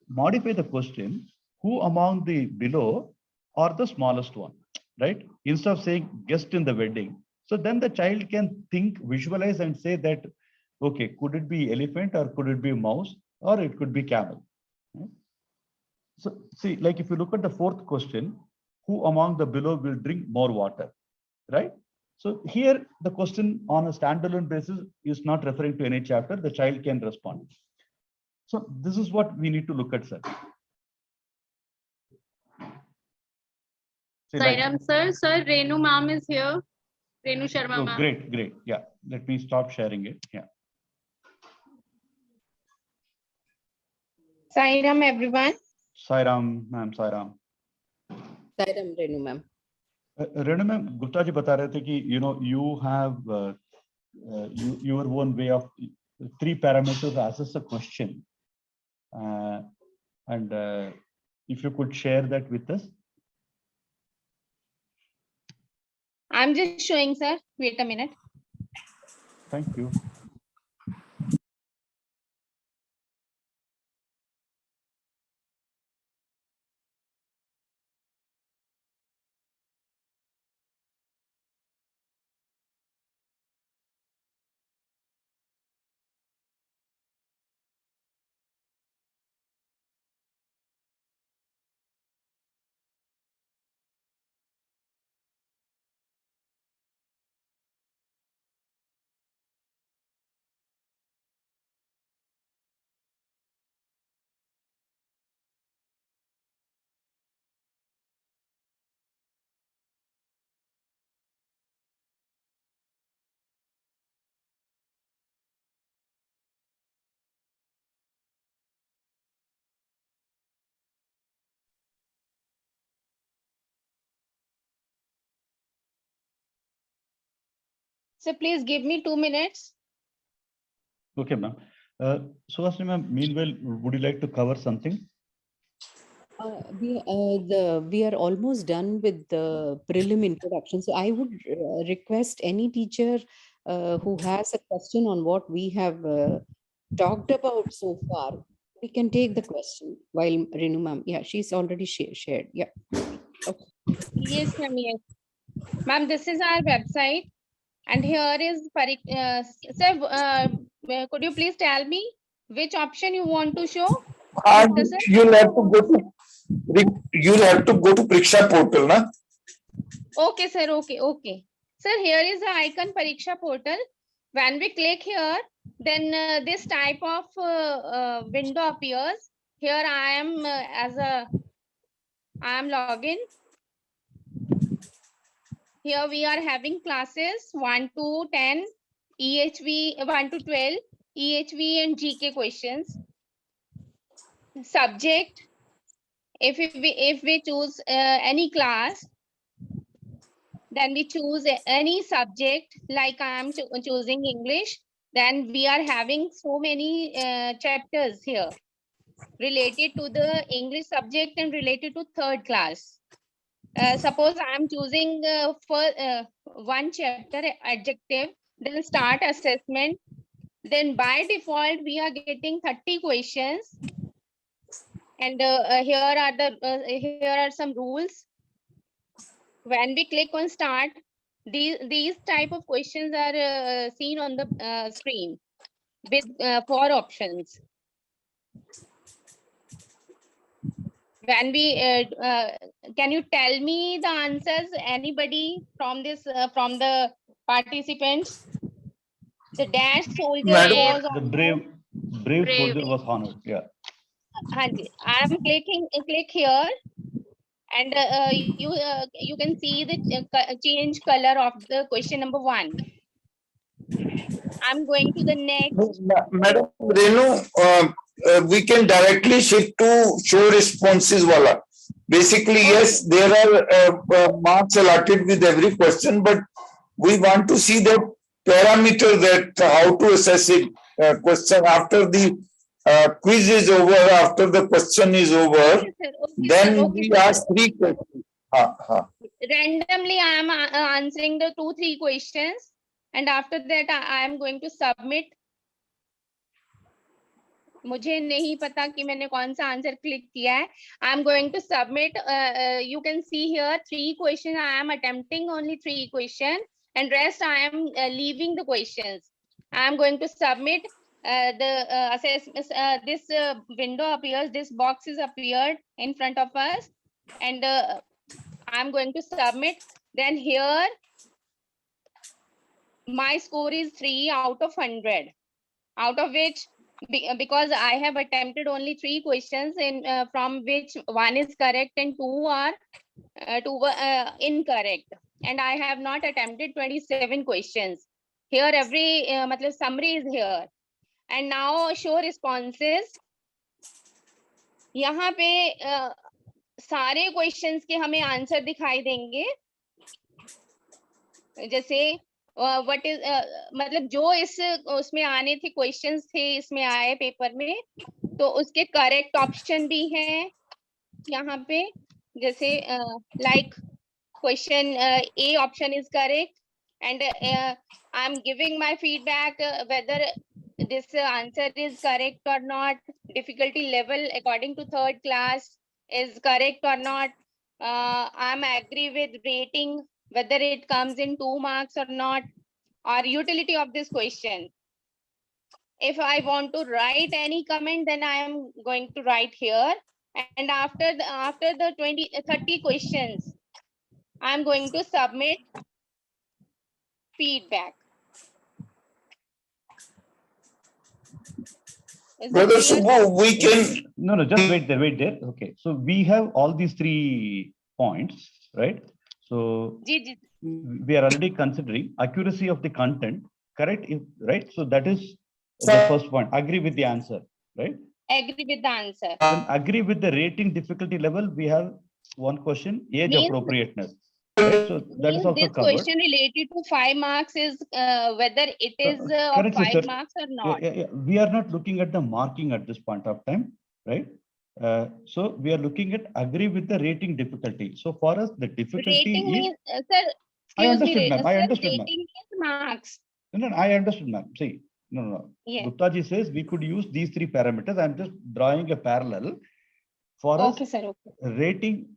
modify the question, who among the below are the smallest one, right? Instead of saying guest in the wedding. So then the child can think, visualize and say that, okay, could it be elephant or could it be mouse or it could be camel? So see, like if you look at the fourth question, who among the below will drink more water, right? So here the question on a standalone basis is not referring to any chapter, the child can respond. So this is what we need to look at, sir. See, like, Sairam sir, Renu ma'am is here. Renu Sharma oh, ma'am. great. Yeah, let me stop sharing it. Yeah. Sairam, everyone. Sairam, ma'am, Sairam. Sairam, Renu ma'am. Renu ma'am, Gupta ji bata rahe the ki, you have your own way of 3 parameters to assess a question. And if you could share that with us. I'm just showing, sir. Wait a minute. Thank you. So please give me 2 minutes. Okay, ma'am. Suhasini ma'am, meanwhile, would you like to cover something? We are almost done with the prelim introduction. So I would request any teacher who has a question on what we have talked about so far, we can take the question while Renu ma'am. Yeah, she's already shared. Yeah. Okay. Yes, ma'am. Yes. Ma'am, this is our website. And here is, sir, could you please tell me which option you want to show? You'll have to go to Pariksha portal, na? Okay, sir. Okay. Sir, here is the icon Pariksha portal. When we click here, then this type of window appears. Here I am I am login. Here we are having classes 1 to 10, EHV 1 to 12, EHV and GK questions. Subject, if we choose any class, then we choose any subject, like I am choosing English, then we are having so many chapters here related to the English subject and related to 3rd class. Suppose I am choosing for one chapter adjective, then start assessment. Then by default, we are getting 30 questions. And here are some rules. when we click on start, these type of questions are seen on the screen with 4 options. When we can you tell me the answers, anybody from this from the participants? The dash soldier Madam, was The on. brave Brave. soldier was honored. Yeah. Hanji, I am click here, and you can see the change color of the question number 1. I'm going to the next. Madam Renu, we can directly shift to show responses wala. Basically, yes, there are marks allotted with every question, but we want to see the parameter that how to assess it. Question after the quiz is over, after the question is over, Okay, sir. Okay, then sir. Okay, we sir. ask 3 questions. Randomly, I am answering the 2-3 questions, and after that, I am going to submit. मुझे नहीं पता कि मैंने कौन सा answer click किया है. I am going to submit. You can see here 3 questions. I am attempting only 3 questions, and rest I am leaving the questions. I am going to submit. The assessment. This window appears. This box is appeared in front of us, and I am going to submit. Then here, my score is 3 out of 100, out of which, because I have attempted only 3 questions, in from which 1 is correct and 2 are incorrect, and I have not attempted 27 questions. Here every matlab summary is here, and now show responses. यहाँ पे सारे questions के हमें answer दिखाई देंगे. जैसे what is मतलब जो इस उसमें आने थे क्वेश्चंस थे इसमें आए पेपर में, तो उसके करेक्ट ऑप्शन भी हैं यहाँ पे. जैसे like question A option is correct, and I am giving my feedback whether this answer is correct or not, difficulty level according to 3rd class is correct or not. I'm agree with rating whether it comes in 2 marks or not, or utility of this question. If I want to write any comment, then I am going to write here, and after the 30 questions, I am going to submit feedback. Is it Brother clear? Subbu, we can. No, just wait there. Okay. So we have all these 3 points, right? So ji ji we are already considering accuracy of the content, correct? Right? So that is the first point. Agree with the answer, right? agree with the answer. Then agree with the rating difficulty level. We have one question, age Means- appropriateness. Right? So that Means is also this covered. question related to 5 marks is whether it is of correct, 5 sister. marks or not. Yeah. We are not looking at the marking at this point of time, right? So we are looking at agree with the rating difficulty. So for us, the difficulty Rating is. means, sir, I excuse understood, me, ma'am. I sir, understood, ma'am. rating means marks. No, I understood, ma'am. See, no. Yeah. Gupta ji says we could use these 3 parameters. I'm just drawing a parallel. For Okay, us, sir. Okay. rating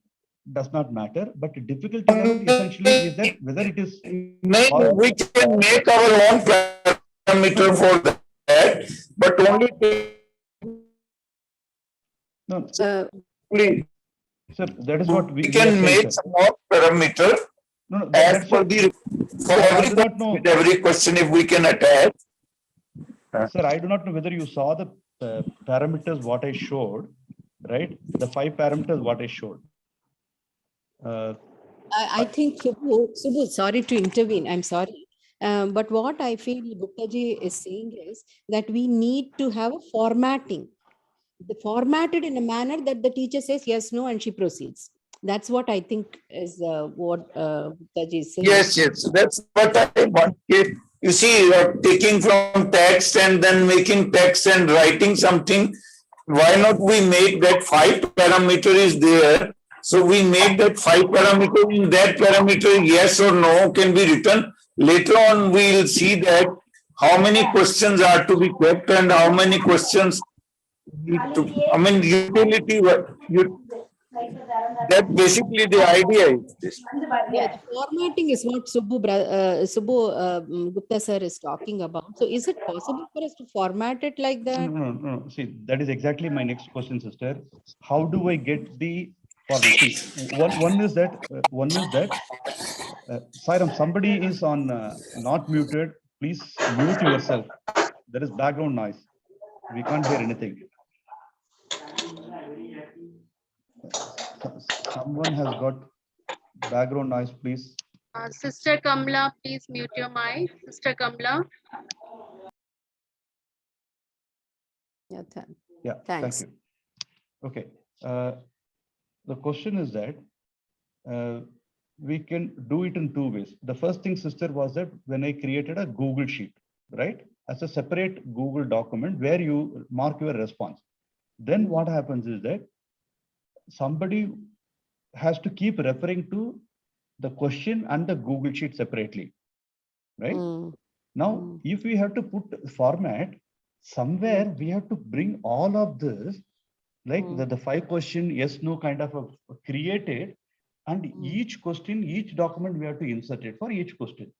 does not matter, but difficulty level essentially is that whether it is. No, we can make our own parameter for that, but only No, please, sir, that is what we we can are saying, make sir. some more parameter No, as that's per what, the, for I every, do not know. with every question if we can attach. Sir, I do not know whether you saw the parameters what I showed, right? The 5 parameters what I showed. I think, Subbu, sorry to intervene, I'm sorry. But what I feel Gupta ji is saying is that we need to have a formatting. Formatted in a manner that the teacher says yes, no, and she proceeds. That's what I think is what Gupta ji is saying. Yes, that's what I want. You see, you're taking from text and then making text and writing something. Why not we make that 5 parameter is there? So we make that 5 parameter, in that parameter, yes or no can be written. Later on, we'll see that how many questions are to be kept and how many questions need to, I mean, utility, That basically the idea is this. Yeah, the formatting is what Subbu Gupta sir is talking about. So is it possible for us to format it like No, that? no, no. See, that is exactly my next question, sister. How do I get the format? See, one is that Sairam, somebody is on not muted. Please mute yourself. There is background noise. We can't hear anything. Someone has got background noise, please. Sister Kamla, please mute your mic. Sister Kamla. Yeah, Yeah, thanks. thank you. Okay. The question is that we can do it in two ways. The first thing, sister, was that when I created a Google Sheet, right, as a separate Google document where you mark your response. Then what happens is that somebody has to keep referring to the question and the Google Sheet separately, right? Now, if we have to put format, somewhere we have to bring all of this, like the 5 question, yes, no kind of a created, and each question, each document we have to insert it for each question.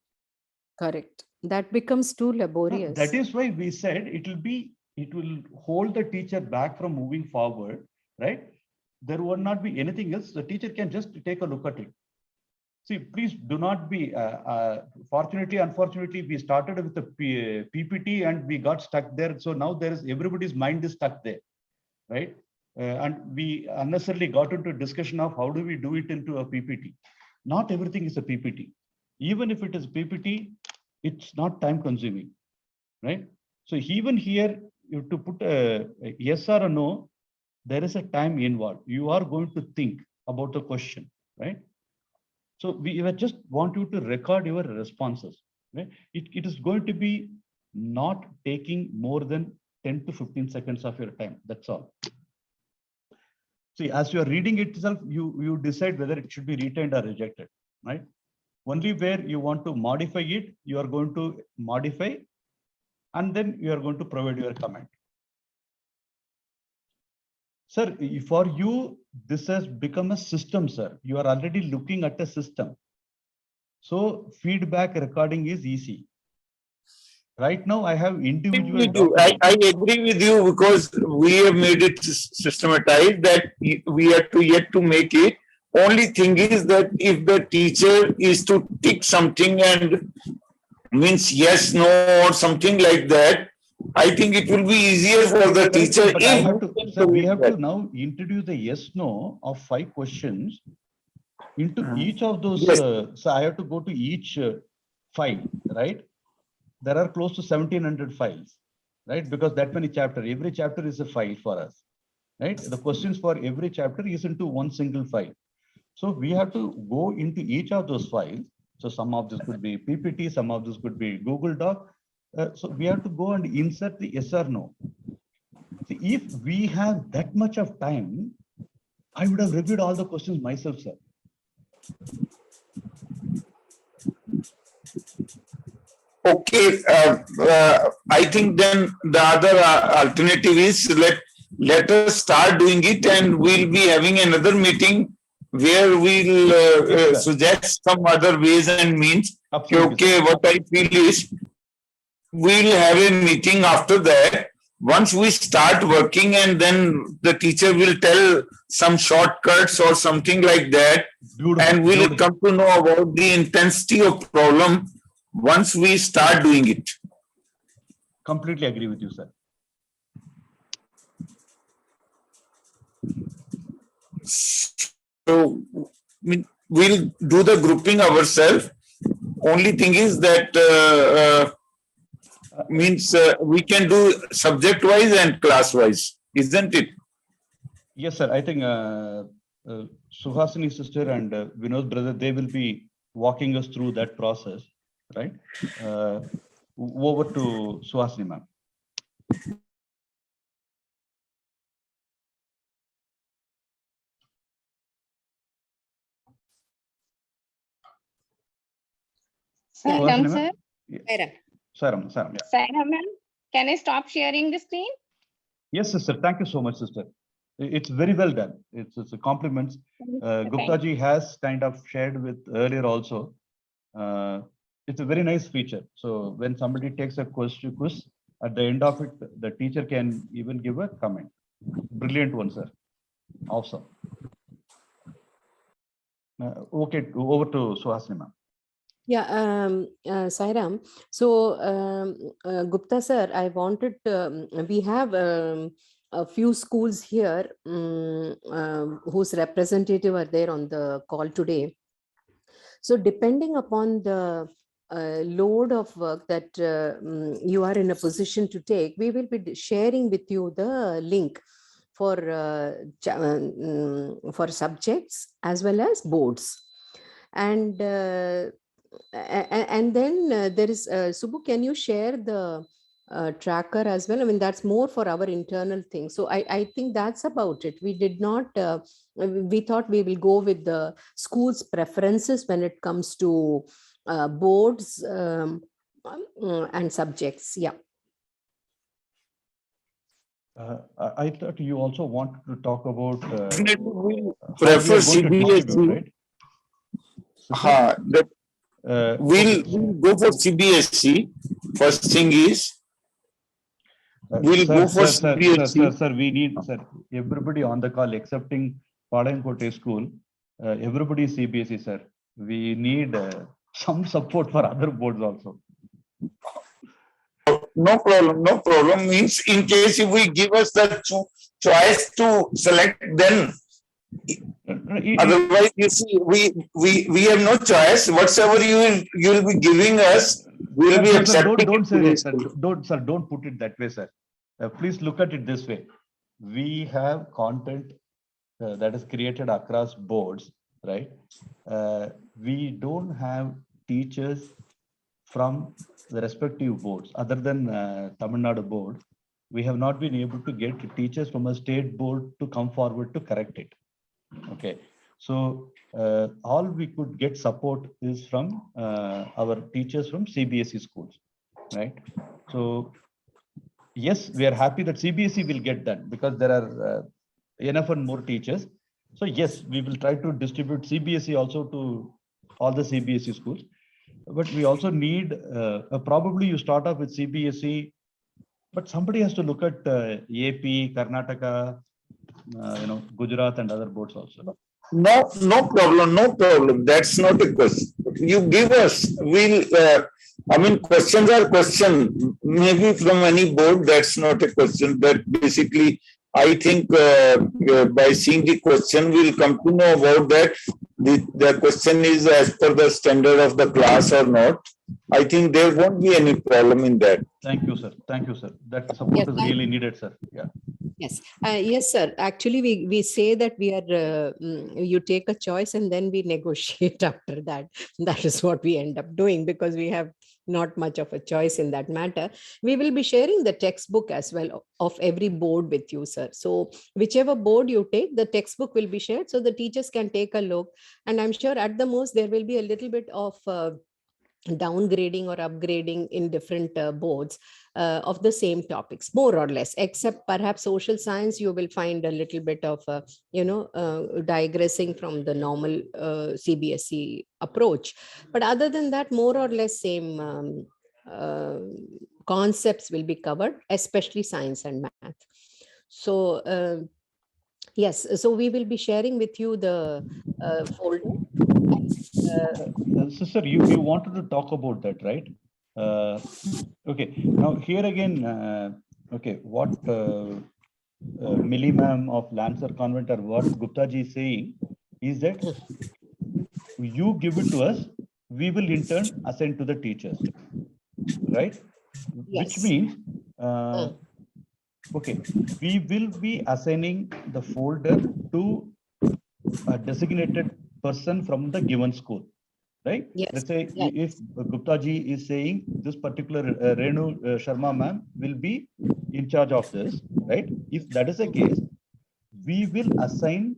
Correct. That becomes too laborious. That is why we said it will hold the teacher back from moving forward, right? There will not be anything else. The teacher can just take a look at it. See, please do not be, fortunately, unfortunately, we started with the PPT and we got stuck there. So now everybody's mind is stuck there, right? And we unnecessarily got into a discussion of how do we do it into a PPT. Not everything is a PPT. Even if it is PPT, it's not time consuming, right? So even here, you have to put a yes or a no, there is a time involved. You are going to think about the question, right? So we just want you to record your responses, right? It is going to be not taking more than 10 to 15 seconds of your time. That's all. See, as you are reading it itself, you decide whether it should be retained or rejected, right? Only where you want to modify it, you are going to modify, and then you are going to provide your comment. Sir, for you, this has become a system, sir. You are already looking at a system. So feedback recording is easy. Right now, I have individual. I agree with you because we have made it systematized that we have to yet to make it. Only thing is that if the teacher is to tick something and means yes, no, or something like that, I think it will be easier for the teacher. But I have to, sir, we have to now introduce the yes, no of 5 questions into each of those. Yes. So I have to go to each file, right? There are close to 1700 files, right? Because that many chapter, every chapter is a file for us, right? The questions for every chapter is into one single file. So we have to go into each of those files. So some of this could be PPT, some of this could be Google Doc. So we have to go and insert the yes or no. See, if we have that much of time, I would have reviewed all the questions myself, sir. Okay, I think then the other alternative is let us start doing it, and we'll be having another meeting where we'll suggest some other ways and means. Okay, what I feel is we'll have a meeting after that. Once we start working, and then the teacher will tell some shortcuts or something like that, and we'll come to know about the intensity of problem once we start doing it. Completely agree with you, sir. So we'll do the grouping ourselves. Only thing is that means we can do subject wise and class wise, isn't it? Yes, sir. I think Suhasini sister and Vinod brother, they will be walking us through that process, right? Over to Suhasini ma'am. Sairam, sir. Sairam, yeah. Sairam, ma'am. Can I stop sharing the screen? Yes, sister. Thank you so much, sister. It's very well done. It's a compliments. Gupta ji has kind of shared with earlier also. It's a very nice feature. So when somebody takes a quiz, at the end of it, the teacher can even give a comment. Brilliant one, sir. Awesome. Okay, over to Suhasini ma'am. Yeah, Sairam. So, Gupta sir, I wanted, we have a few schools here whose representative are there on the call today. So depending upon the load of work that you are in a position to take, we will be sharing with you the link for subjects as well as boards. And then there is, Subbu, can you share the tracker as well? I mean, that's more for our internal thing. So I think that's about it. We did not, we thought we will go with the school's preferences when it comes to boards and subjects. Yeah. I thought you also wanted to talk about Prefer CBSE, right? We'll go for CBSE. First thing is, we'll go for CBSE. Sir, we need, sir, everybody on the call excepting Palankote School, everybody is CBSE, sir. We need some support for other boards also. No problem, no problem. Means in case if we give us the choice to select, then otherwise, you see, we have no choice. Whatsoever you will be giving us, we will be accepting. Don't say it, sir. Don't put it that way, sir. Please look at it this way. We have content that is created across boards, right? We don't have teachers from the respective boards other than Tamil Nadu board. We have not been able to get teachers from a state board to come forward to correct it. Okay, so all we could get support is from our teachers from CBSE schools, right? So yes, we are happy that CBSE will get done because there are enough and more teachers. So yes, we will try to distribute CBSE also to all the CBSE schools. But we also need, probably you start off with CBSE, but somebody has to look at AP, Karnataka, Gujarat and other boards also. No problem, no problem. That's not a question. You give us, we'll, I mean, questions are question. Maybe from any board, that's not a question. But basically, I think by seeing the question, we'll come to know about that. The question is as per the standard of the class or not. I think there won't be any problem in that. Thank you, sir. Thank you, sir. That support is really needed, sir. Yeah. Yes. Yes, sir. Actually, we say that we are, you take a choice and then we negotiate after that. That is what we end up doing because we have not much of a choice in that matter. We will be sharing the textbook as well of every board with you, sir. So whichever board you take, the textbook will be shared so the teachers can take a look. And I'm sure at the most there will be a little bit of downgrading or upgrading in different boards of the same topics, more or less, except perhaps social science, you will find a little bit of, digressing from the normal CBSE approach. But other than that, more or less same concepts will be covered, especially science and math. So, yes, so we will be sharing with you the folder. So, sir, you wanted to talk about that, right? Okay. Now here again, okay, what Millie ma'am of Lancer Convent or what Gupta ji is saying is that you give it to us, we will in turn assign to the teachers, right? Yes. Which means, okay, we will be assigning the folder to a designated person from the given school, right? Yes. Let's say Yes. if Gupta ji is saying this particular Renu Sharma ma'am will be in charge of this, right? If that is the case, we will assign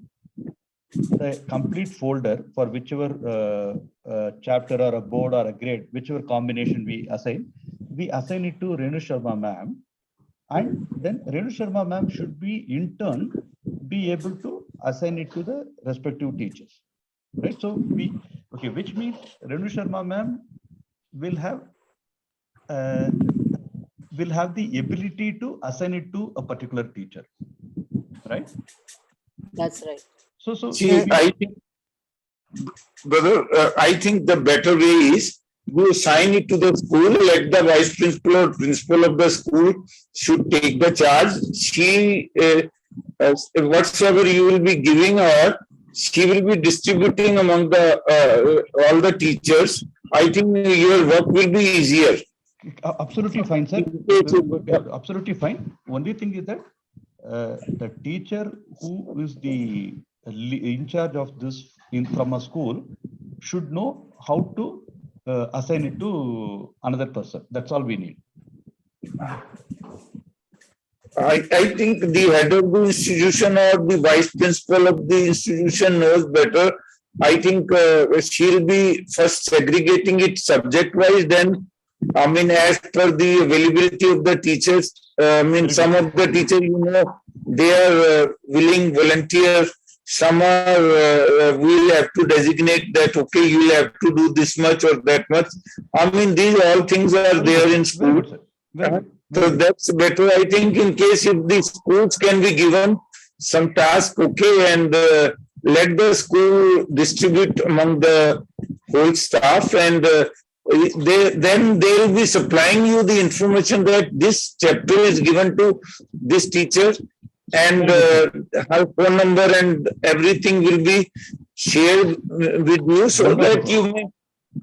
the complete folder for whichever chapter or a board or a grade, whichever combination we assign it to Renu Sharma ma'am. And then Renu Sharma ma'am should be in turn be able to assign it to the respective teachers, right? So which means Renu Sharma ma'am will have the ability to assign it to a particular teacher, right? That's right. So See, I think, brother, I think the better way is you assign it to the school, let the vice principal or principal of the school should take the charge. She, whatsoever you will be giving her, she will be distributing among the all the teachers. I think your work will be easier. absolutely fine, sir. Absolutely fine. Only thing is that the teacher who is the in charge of this from a school should know how to assign it to another person. That's all we need. I think the head of the institution or the vice principal of the institution knows better. I think she'll be first segregating it subject-wise, then, I mean, as per the availability of the teachers, I mean, some of the teachers, you know, they are willing volunteer. Some are, we'll have to designate that, okay, you will have to do this much or that much. I mean, these all things are there in school. So that's better, I think, in case if the schools can be given some task, okay, and let the school distribute among the whole staff, and then they will be supplying you the information that this chapter is given to this teacher, and her phone number and everything will be shared with you, so that you may,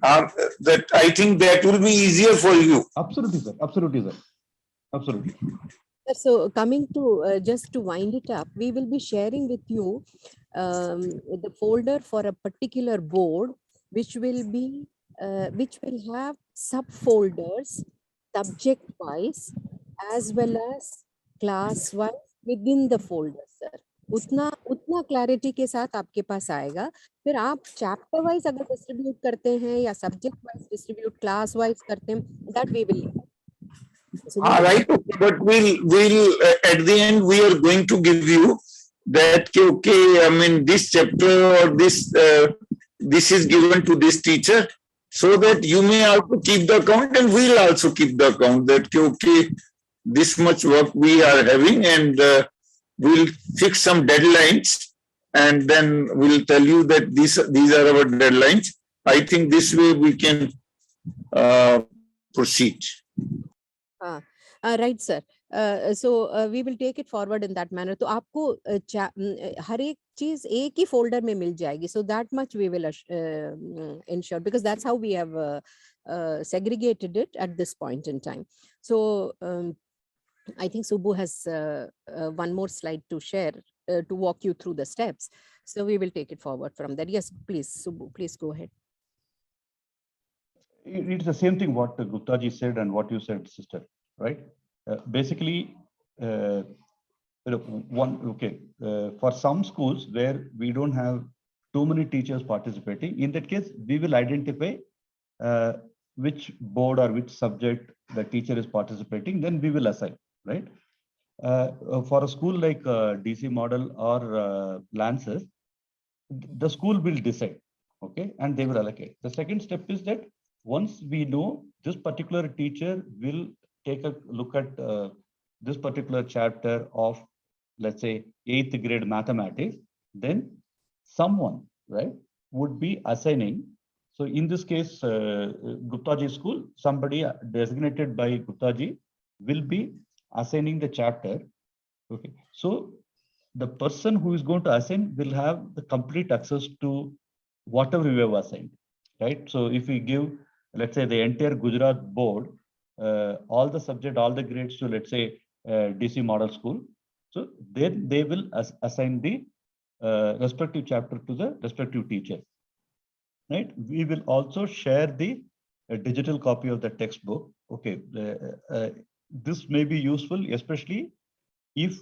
that I think that will be easier for you. Absolutely, sir. Absolutely, sir. Absolutely. So coming to just to wind it up, we will be sharing with you the folder for a particular board, which will have subfolders subject wise as well as class wise within the folder, sir. उतना clarity के साथ आपके पास आएगा. फिर आप chapter wise अगर distribute करते हैं या subject wise distribute class wise करते हैं, that we will. Right, but we'll at the end we are going to give you that, okay, I mean, this chapter or this is given to this teacher, so that you may also keep the account and we'll also keep the account, that, okay, this much work we are having, and we'll fix some deadlines, and then we'll tell you that these are our deadlines. I think this way we can proceed. Right, sir. So we will take it forward in that manner. तो आपको हर एक चीज एक ही folder में मिल जाएगी. So that much we will ensure, because that's how we have segregated it at this point in time. So I think Subbu has one more slide to share to walk you through the steps. So we will take it forward from there. Yes, please, Subbu, please go ahead. It's the same thing what Gupta ji said and what you said, sister, right? Basically, for some schools where we don't have too many teachers participating, in that case, we will identify which board or which subject the teacher is participating, then we will assign, right? For a school like DC model or Lances, the school will decide, okay, and they will allocate. The second step is that once we know this particular teacher will take a look at this particular chapter of, let's say, 8th grade mathematics, then someone, right, would be assigning. So in this case, Gupta ji school, somebody designated by Gupta ji will be assigning the chapter. Okay, so the person who is going to assign will have the complete access to whatever we have assigned, right? So if we give, let's say, the entire Gujarat board, all the subject, all the grades to, let's say, DC model school, so then they will assign the respective chapter to the respective teacher, right? We will also share the digital copy of the textbook. Okay, this may be useful, especially if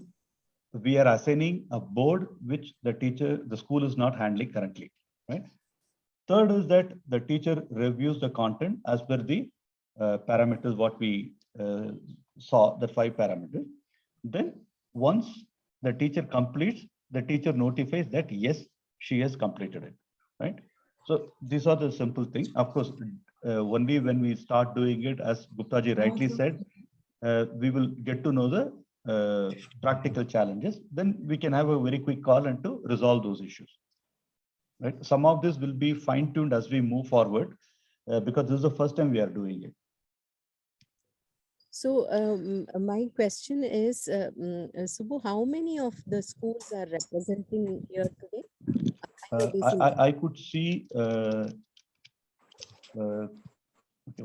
we are assigning a board which the school is not handling currently, right? Third is that the teacher reviews the content as per the parameters what we saw, the 5 parameters. Then once the teacher completes, the teacher notifies that yes, she has completed it, right? So these are the simple things. Of course, only when we start doing it, as Guptaji rightly said, we will get to know the practical challenges. Then we can have a very quick call and to resolve those issues. Right? Some of this will be fine-tuned as we move forward, because this is the first time we are doing it. So my question is, Subbu, how many of the schools are representing here today? I could see, okay,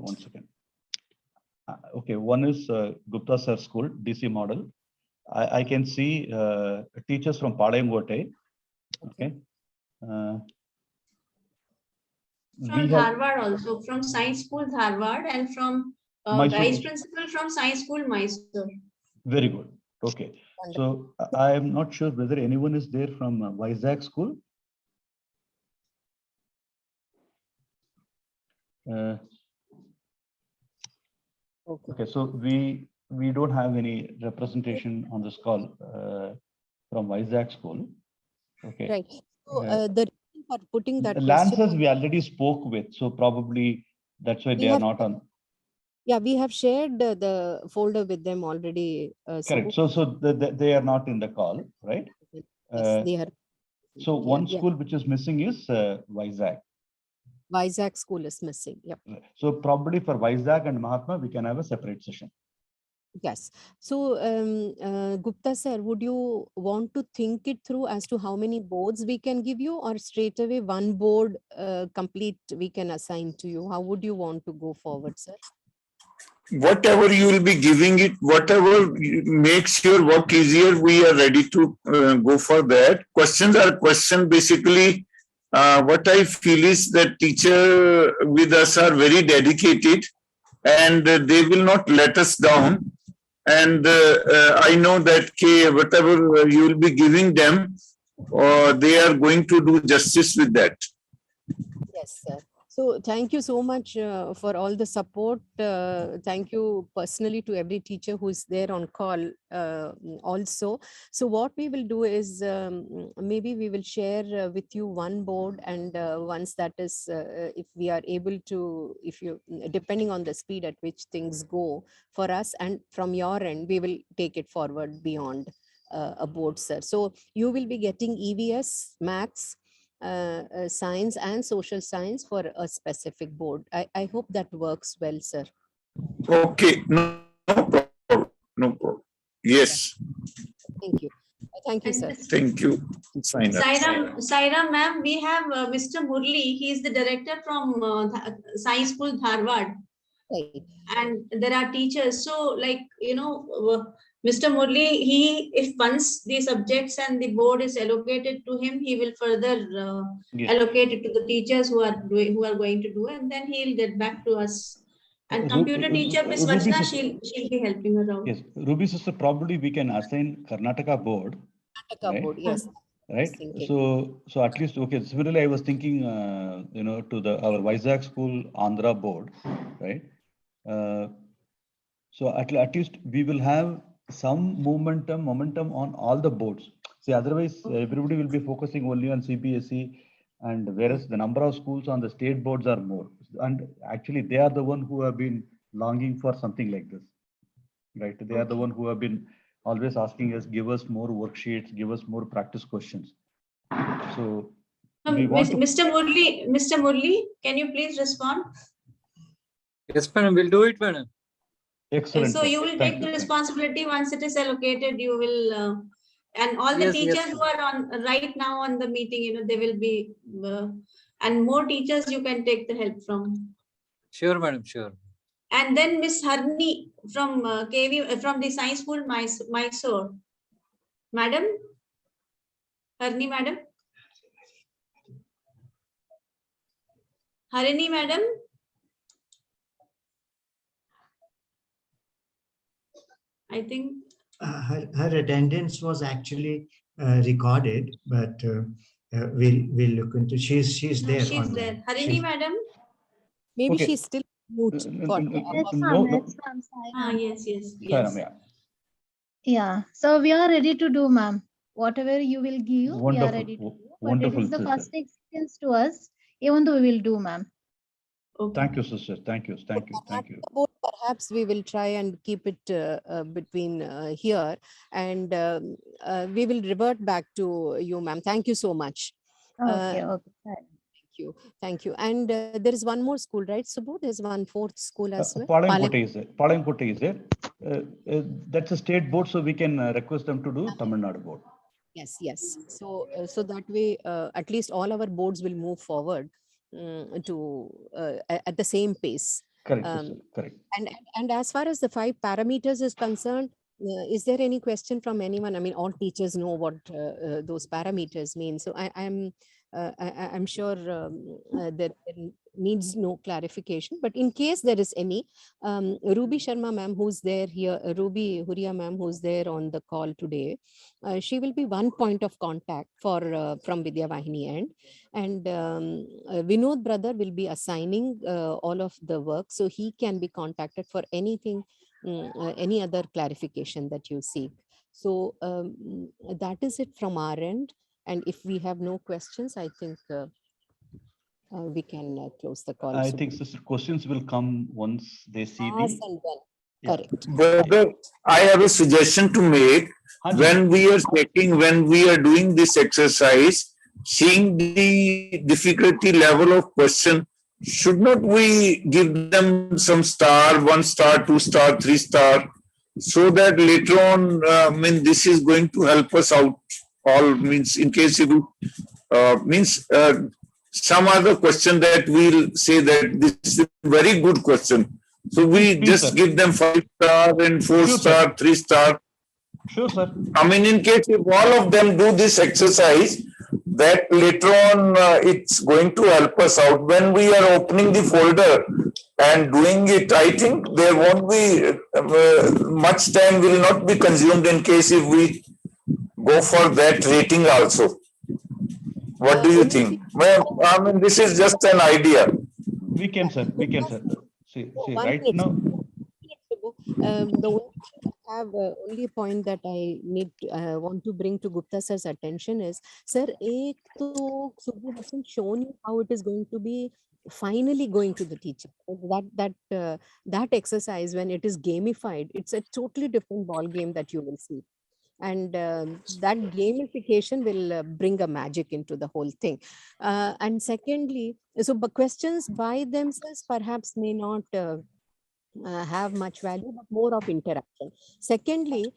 one second. Okay, one is Gupta Sir School, DC model. I can see teachers from Palayamkotte. Okay. From We have Dharwad also, from Science School Dharwad, and from Mysore. Vice Principal from Science School Mysore. Very good. Okay. So I am not sure whether anyone is there from Vizag School. Okay, so we don't have any representation on this call from Vizag School. Okay. Right. So the reason for putting that Lancers question, we already spoke with, so probably that's why We they are have- not on. yeah, we have shared the folder with them already. Correct. Subbu. So they are not in the call, right? Yes, they are. So Yeah, one yeah. school which is missing is Vizag. Vizag school is missing. Yep. So probably for Vizag and Mahatma, we can have a separate session. Yes. So, Gupta sir, would you want to think it through as to how many boards we can give you, or straight away one board complete we can assign to you? How would you want to go forward, sir? Whatever you will be giving it, whatever makes your work easier, we are ready to go for that. Questions are basically. What I feel is that teacher with us are very dedicated, and they will not let us down. And I know that whatever you will be giving them, they are going to do justice with that. Yes, sir. So thank you so much for all the support. Thank you personally to every teacher who's there on call also. So what we will do is maybe we will share with you one board, and once that is, if we are able to, depending on the speed at which things go for us and from your end, we will take it forward beyond a board, sir. So you will be getting EVS, Maths, science and social science for a specific board. I hope that works well, sir. Okay, no problem. No problem. Yes. Thank you. Thank you, sir. Thank you. Sign up. Saira ma'am, we have Mr. Murli. He is the director from Science School Dharwad. Right. And there are teachers. So, like, Mr. Murli, if once the subjects and the board is allocated to him, he will further allocate it to the teachers who are going to do, and then he'll get back to us. And computer teacher, Ms. Vachna, she'll be helping her out. Yes, Ruby sister, probably we can assign Karnataka board. Karnataka Right? board, yes. Right. So at least, okay, similarly, I was thinking, to our Vizag school Andhra board, right? So at least we will have some momentum on all the boards. See, otherwise everybody will be focusing only on CBSE, and whereas the number of schools on the state boards are more. And actually, they are the one who have been longing for something like this, right? They are the one who have been always asking us, give us more worksheets, give us more practice questions. So, Mr. Murli, can you please respond? Yes, madam, we'll do it, madam. Excellent. So you will take the responsibility once it is allocated. You will, and all the teachers who are on right now on the meeting, they will be, and more teachers you can take the help from. Sure, madam, sure. And then Miss Harni from KV, from the Science School Mysore. Madam? Harni, madam? Harini, madam? I think her attendance was actually recorded, but we'll look into. She's there. She's there. Harini, madam. Maybe she's still mute. Yes. Yeah. So we are ready to do, ma'am. whatever you will give, we are Wonderful. ready to do. But it Wonderful, is the sister. first experience to us, even though we will do, ma'am. Okay. Thank you, sister. Thank you. Thank you. Thank you. Perhaps we will try and keep it between here, and we will revert back to you, ma'am. Thank you so much. Okay, okay. Thank you. Thank you. And there is one more school, right, Subbu? There's one fourth school as well. Palayamkottai is there. Palayamkottai is there. That's a state board, so we can request them to do Tamil Nadu board. Yes, yes. So, so that way, at least all our boards will move forward at the same pace. Correct, sister. Correct. And as far as the 5 parameters is concerned, is there any question from anyone? I mean, all teachers know what those parameters mean. So I'm sure that needs no clarification. But in case there is any, Ruby Sharma ma'am, who's there here, Ruby Huria ma'am, who's there on the call today, she will be one point of contact for from Vidya Vahini end. And Vinod brother will be assigning all of the work, so he can be contacted for anything, any other clarification that you seek. So that is it from our end. And if we have no questions, I think we can close the call. I think, sister, questions will come once they see Yes, the. and then. Yeah. Correct. Brother, I have a suggestion to make. When we are doing this exercise, seeing the difficulty level of question, should not we give them some star, 1 star, 2 star, 3 star, so that later on, this is going to help us out. All means in case you some other question that we'll say that this is a very good question. So we just give them 5 star and 4 star, 3 star. Sure, sir. I mean, in case if all of them do this exercise, that later on it's going to help us out. When we are opening the folder and doing it, I think there won't be much time will not be consumed in case if we go for that rating also. What do you think? Well, I mean, this is just an idea. We can, sir. We can, sir. See right minute. now. The only point that I want to bring to Gupta sir's attention is, sir, Subbu hasn't shown you how it is going to be finally going to the teacher. That exercise, when it is gamified, it's a totally different ball game that you will see. And that gamification will bring a magic into the whole thing. And secondly, so questions by themselves perhaps may not have much value, but more of interaction. Secondly,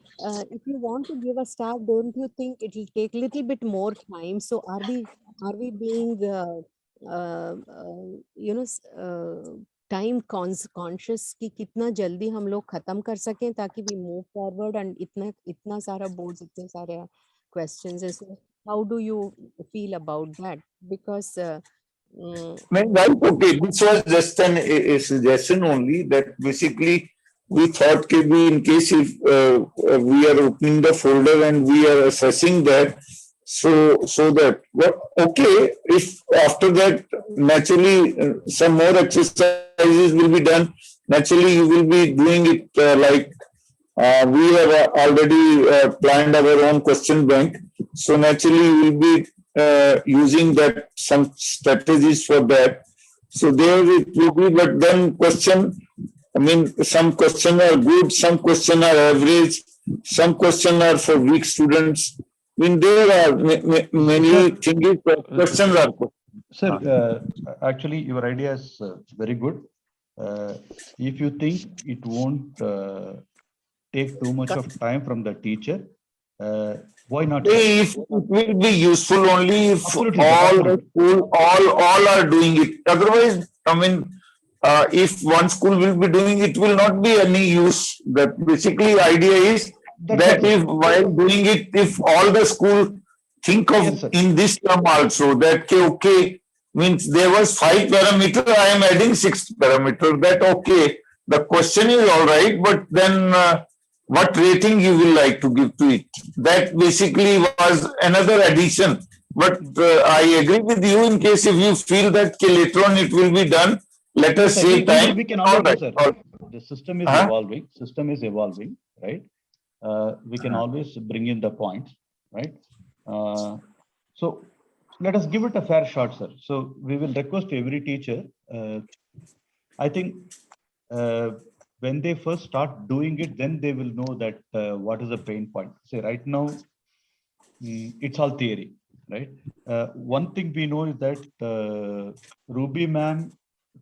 if you want to give a star, don't you think it will take a little bit more time? So are we being time conscious कि कितना जल्दी हम लोग खत्म कर सकें ताकि we move forward, and इतना सारा boards, इतने सारे questions. So how do you feel about that? Because okay, this was just a suggestion only, that basically we thought in case if we are opening the folder and we are assessing that, so that, but okay, if after that naturally some more exercises will be done, naturally you will be doing it like we have already planned our own question bank, so naturally you will be using that some strategies for that. So there it will be, but then question, I mean, some questions are good, some questions are average, some questions are for weak students. I mean, there are many things, questions are good. Sir, actually, your idea is very good. If you think it won't take too much of time from the teacher, why not? If it will be useful only if Absolutely, all the school, all are doing it. Otherwise, I mean, if one school will be doing it, will not be any use. That basically idea is that if while doing it, if all the school think of in this term also, that okay, means there was 5 parameter, I am adding 6th parameter, that okay, the question is all right, but then what rating you will like to give to it? That basically was another addition. But I agree with you, in case if you feel that later on it will be done, let us save time. We can always do, sir. The system is evolving. System is evolving, right? We can always bring in the points. right? So let us give it a fair shot, sir. So we will request every teacher. I think when they first start doing it, then they will know that what is the pain point. Say right now, it's all theory, right? One thing we know is that Ruby ma'am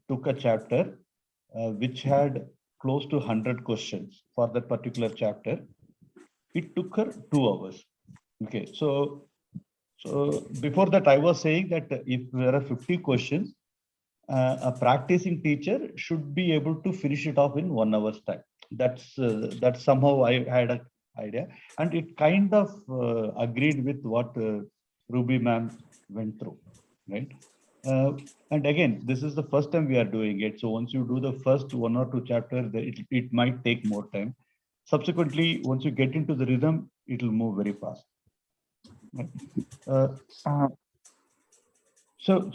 took a chapter which had close to 100 questions for that particular chapter. It took her 2 hours. Okay, so before that, I was saying that if there are 50 questions, a practicing teacher should be able to finish it off in 1 hour's time. That's somehow I had an idea, and it kind of agreed with what Ruby ma'am went through, right? And again, this is the first time we are doing it. So once you do the first 1 or 2 chapters, it might take more time. Subsequently, once you get into the rhythm, it will move very fast. Right? So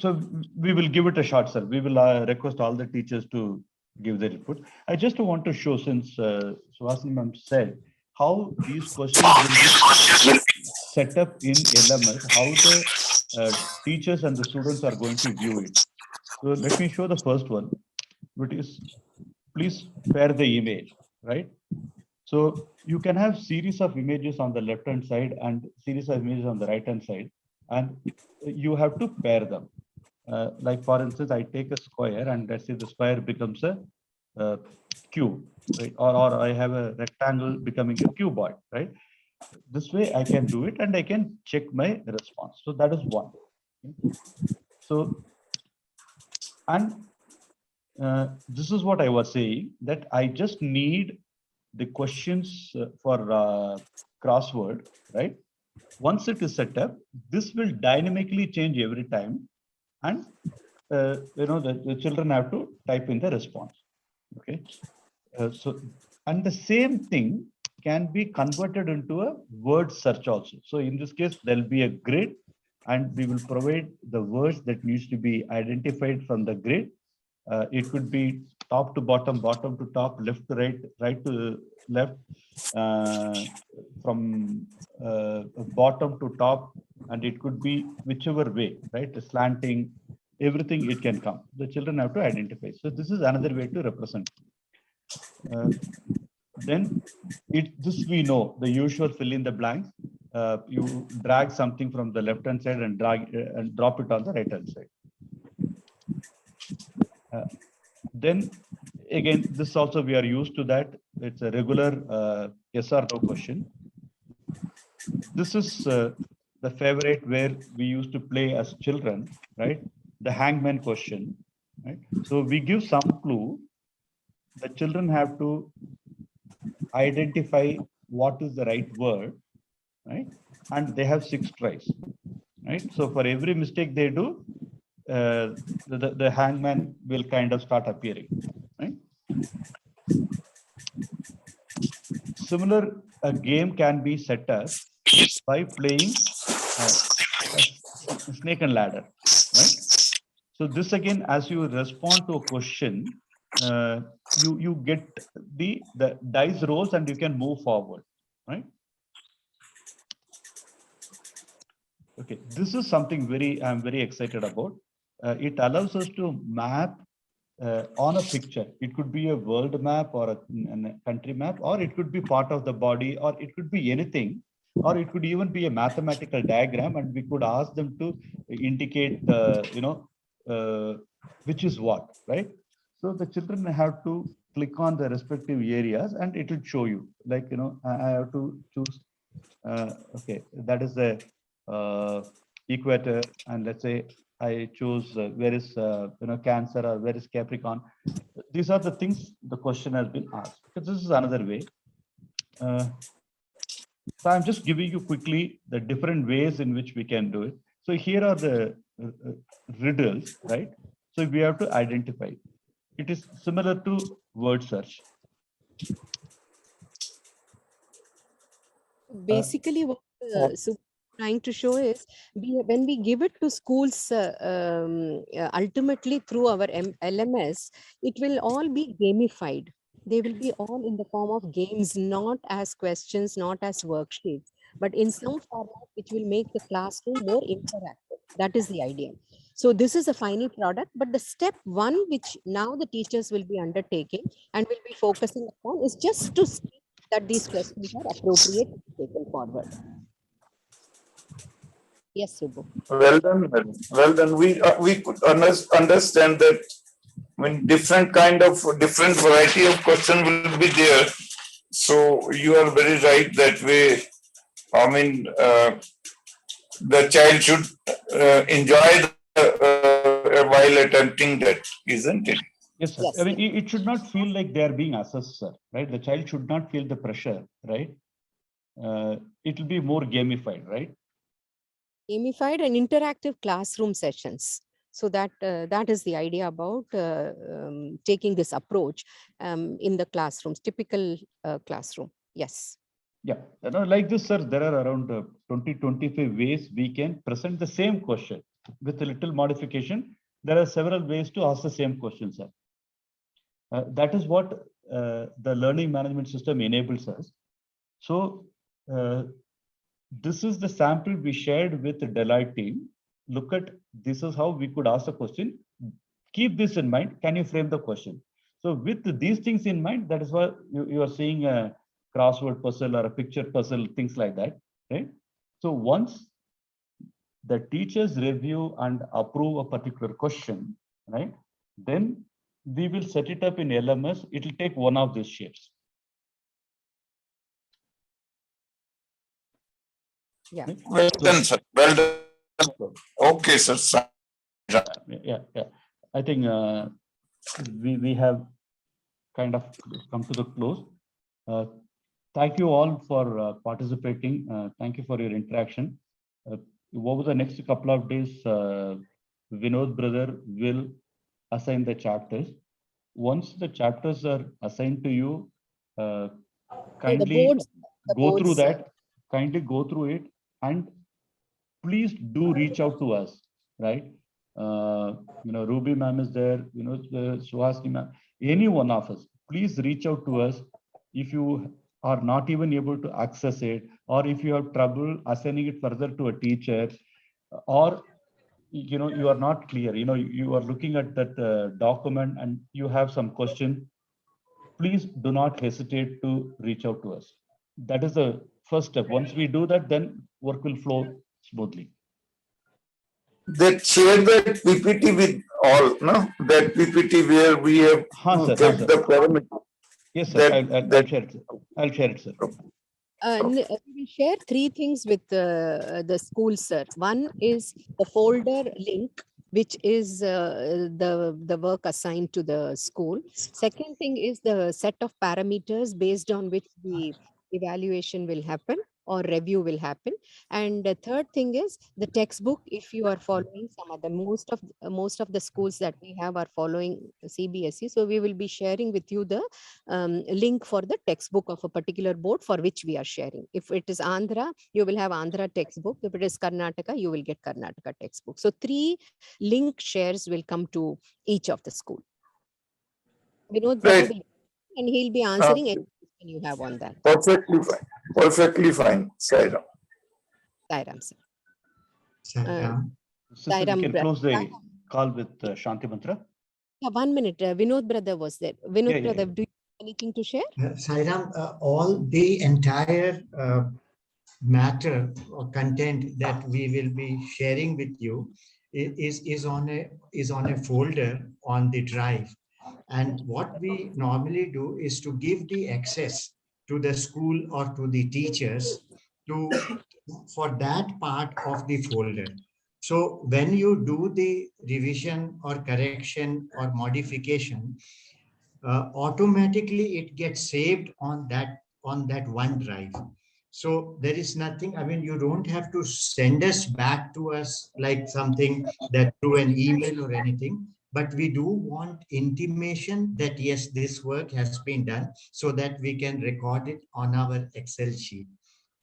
we will give it a shot, sir. We will request all the teachers to give their input. I just want to show, since Suhasini ma'am said, how these questions will be set up in LMS, how the teachers and the students are going to view it. So let me show the first one, which is, please pair the image, right? So you can have series of images on the left-hand side and series of images on the right-hand side, and you have to pair them. Like for instance, I take a square and let's say the square becomes a cube, right? Or I have a rectangle becoming a cuboid, right? This way I can do it and I can check my response. So that is one. So, and this is what I was saying, that I just need the questions for crossword, right? Once it is set up, this will dynamically change every time, and the children have to type in the response. Okay, so and the same thing can be converted into a word search also. So in this case, there'll be a grid, and we will provide the words that needs to be identified from the grid. It could be top to bottom, bottom to top, left to right, right to left, from bottom to top, and it could be whichever way, right? The slanting, everything it can come. The children have to identify. So this is another way to represent. Then this we know, the usual fill in the blanks. You drag something from the left hand side and drag and drop it on the right hand side. Then again, this also we are used to that. It's a regular yes or no question. This is the favorite where we used to play as children, right? The hangman question, right? So we give some clue. The children have to identify what is the right word, right? And they have 6 tries, right? So for every mistake they do, the hangman will kind of start appearing, right? Similar, a game can be set up by playing snake and ladder, right? So this again, as you respond to a question, you get the dice rolls and you can move forward, right? Okay, this is something I'm very excited about. It allows us to map on a picture. It could be a world map or a country map, or it could be part of the body, or it could be anything, or it could even be a mathematical diagram, and we could ask them to indicate, which is what, right? So the children have to click on the respective areas and it will show you, like, I have to choose, okay, that is the equator, and let's say I choose where is Cancer or where is Capricorn. These are the things the question has been asked. Because this is another way. So I'm just giving you quickly the different ways in which we can do it. So here are the riddles, right? So we have to identify. It is similar to word search. Basically, what trying to show is when we give it to schools ultimately through our LMS, it will all be gamified. They will be all in the form of games, not as questions, not as worksheets. but in some format which will make the classroom more interactive. That is the idea. So this is a final product, but the step one, which now the teachers will be undertaking and will be focusing upon, is just to see that these questions are appropriate and taken forward. Yes, Subbu. Well done, madam. Well done. We could understand that when different variety of question will be there. So you are very right that way. I mean, the child should enjoy while attempting that, isn't it? Yes, sir. Yes. I mean, it should not feel like they are being assessed, sir, right? The child should not feel the pressure, right? It will be more gamified, right? Gamified and interactive classroom sessions. So that that is the idea about taking this approach in the classrooms, typical classroom. Yes. Yeah, like this, sir, there are around 20-25 ways we can present the same question with a little modification. There are several ways to ask the same question, sir. That is what the learning management system enables us. So this is the sample we shared with the Deloitte team. Look at, this is how we could ask a question. Keep this in mind. Can you frame the question? So with these things in mind, that is why you are seeing a crossword puzzle or a picture puzzle, things like that, right? So once the teachers review and approve a particular question, right, then we will set it up in LMS. It will take one of these shapes. Yeah. Right? Well done, sir. Well done. Okay, sir. Yeah. I think we have kind of come to the close. Thank you all for participating. Thank you for your interaction. Over the next couple of days, Vinod brother will assign the chapters. Once the chapters are assigned to you, kindly go through that. Kindly go through it, and please do reach out to us, right? Ruby ma'am is there, Suhasini ma'am, any one of us, please reach out to us if you are not even able to access it, or if you have trouble assigning it further to a teacher, or you are not clear, you are looking at that document and you have some question, please do not hesitate to reach out to us. That is the first step. Once we do that, then work will flow smoothly. That share that PPT with all, no? That PPT where we have kept the parameter. Yes, sir. I'll share it. I'll share it, sir. We will share three things with the school, sir. One is the folder link, which is the work assigned to the school. Second thing is the set of parameters based on which the evaluation will happen or review will happen. And the third thing is the textbook. If you are following some other, most of the schools that we have are following CBSE. So we will be sharing with you the link for the textbook of a particular board for which we are sharing. If it is Andhra, you will have Andhra textbook. If it is Karnataka, you will get Karnataka textbook. So 3 link shares will come to each of the school. Vinod Right. And he'll be answering any question you have on that. Perfectly fine. Perfectly fine. Sairam. Sairam, sir. Sairam. Sister, we can close the call with Shanti Mantra. Yeah, 1 minute. Vinod brother was there. Vinod brother, do you have anything to share? Sairam, all the entire matter or content that we will be sharing with you is on a folder on the drive. And what we normally do is to give the access to the school or to the teachers for that part of the folder. So when you do the revision or correction or modification, automatically it gets saved on that OneDrive. So there is nothing, I mean, you don't have to send us back to us like something that through an email or anything, but we do want intimation that yes, this work has been done so that we can record it on our Excel sheet.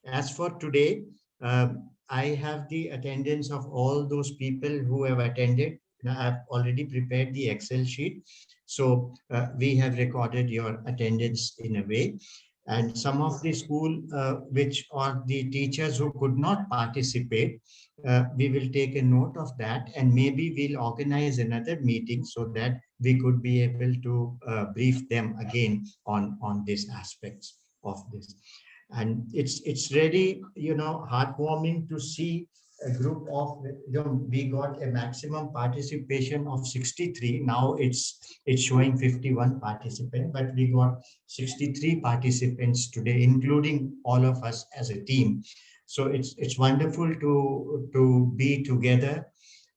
As for today, I have the attendance of all those people who have attended. I've already prepared the Excel sheet. So we have recorded your attendance in a way. And some of the school which or the teachers who could not participate, we will take a note of that, and maybe we'll organize another meeting so that we could be able to brief them again on these aspects of this. And it's really, heartwarming to see a group of, we got a maximum participation of 63. Now it's showing 51 participants, but we got 63 participants today, including all of us as a team. So it's wonderful to be together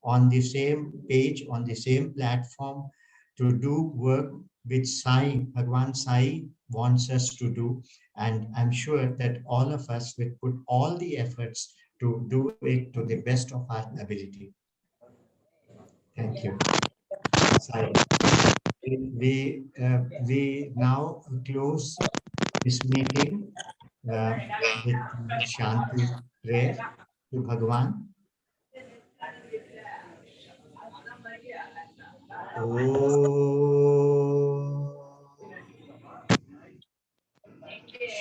on the same page, on the same platform, to do work which Bhagwan Sai wants us to do. And I'm sure that all of us will put all the efforts to do it to the best of our ability. Thank you. Sai. We now close this meeting with Shanti prayer to Bhagwan.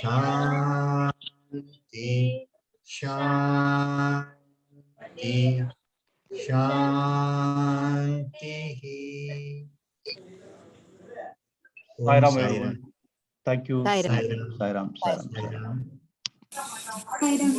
Shanti, Shanti, Shanti. Sairam, everyone. Thank you. Sairam. Sairam. Sairam. Sairam.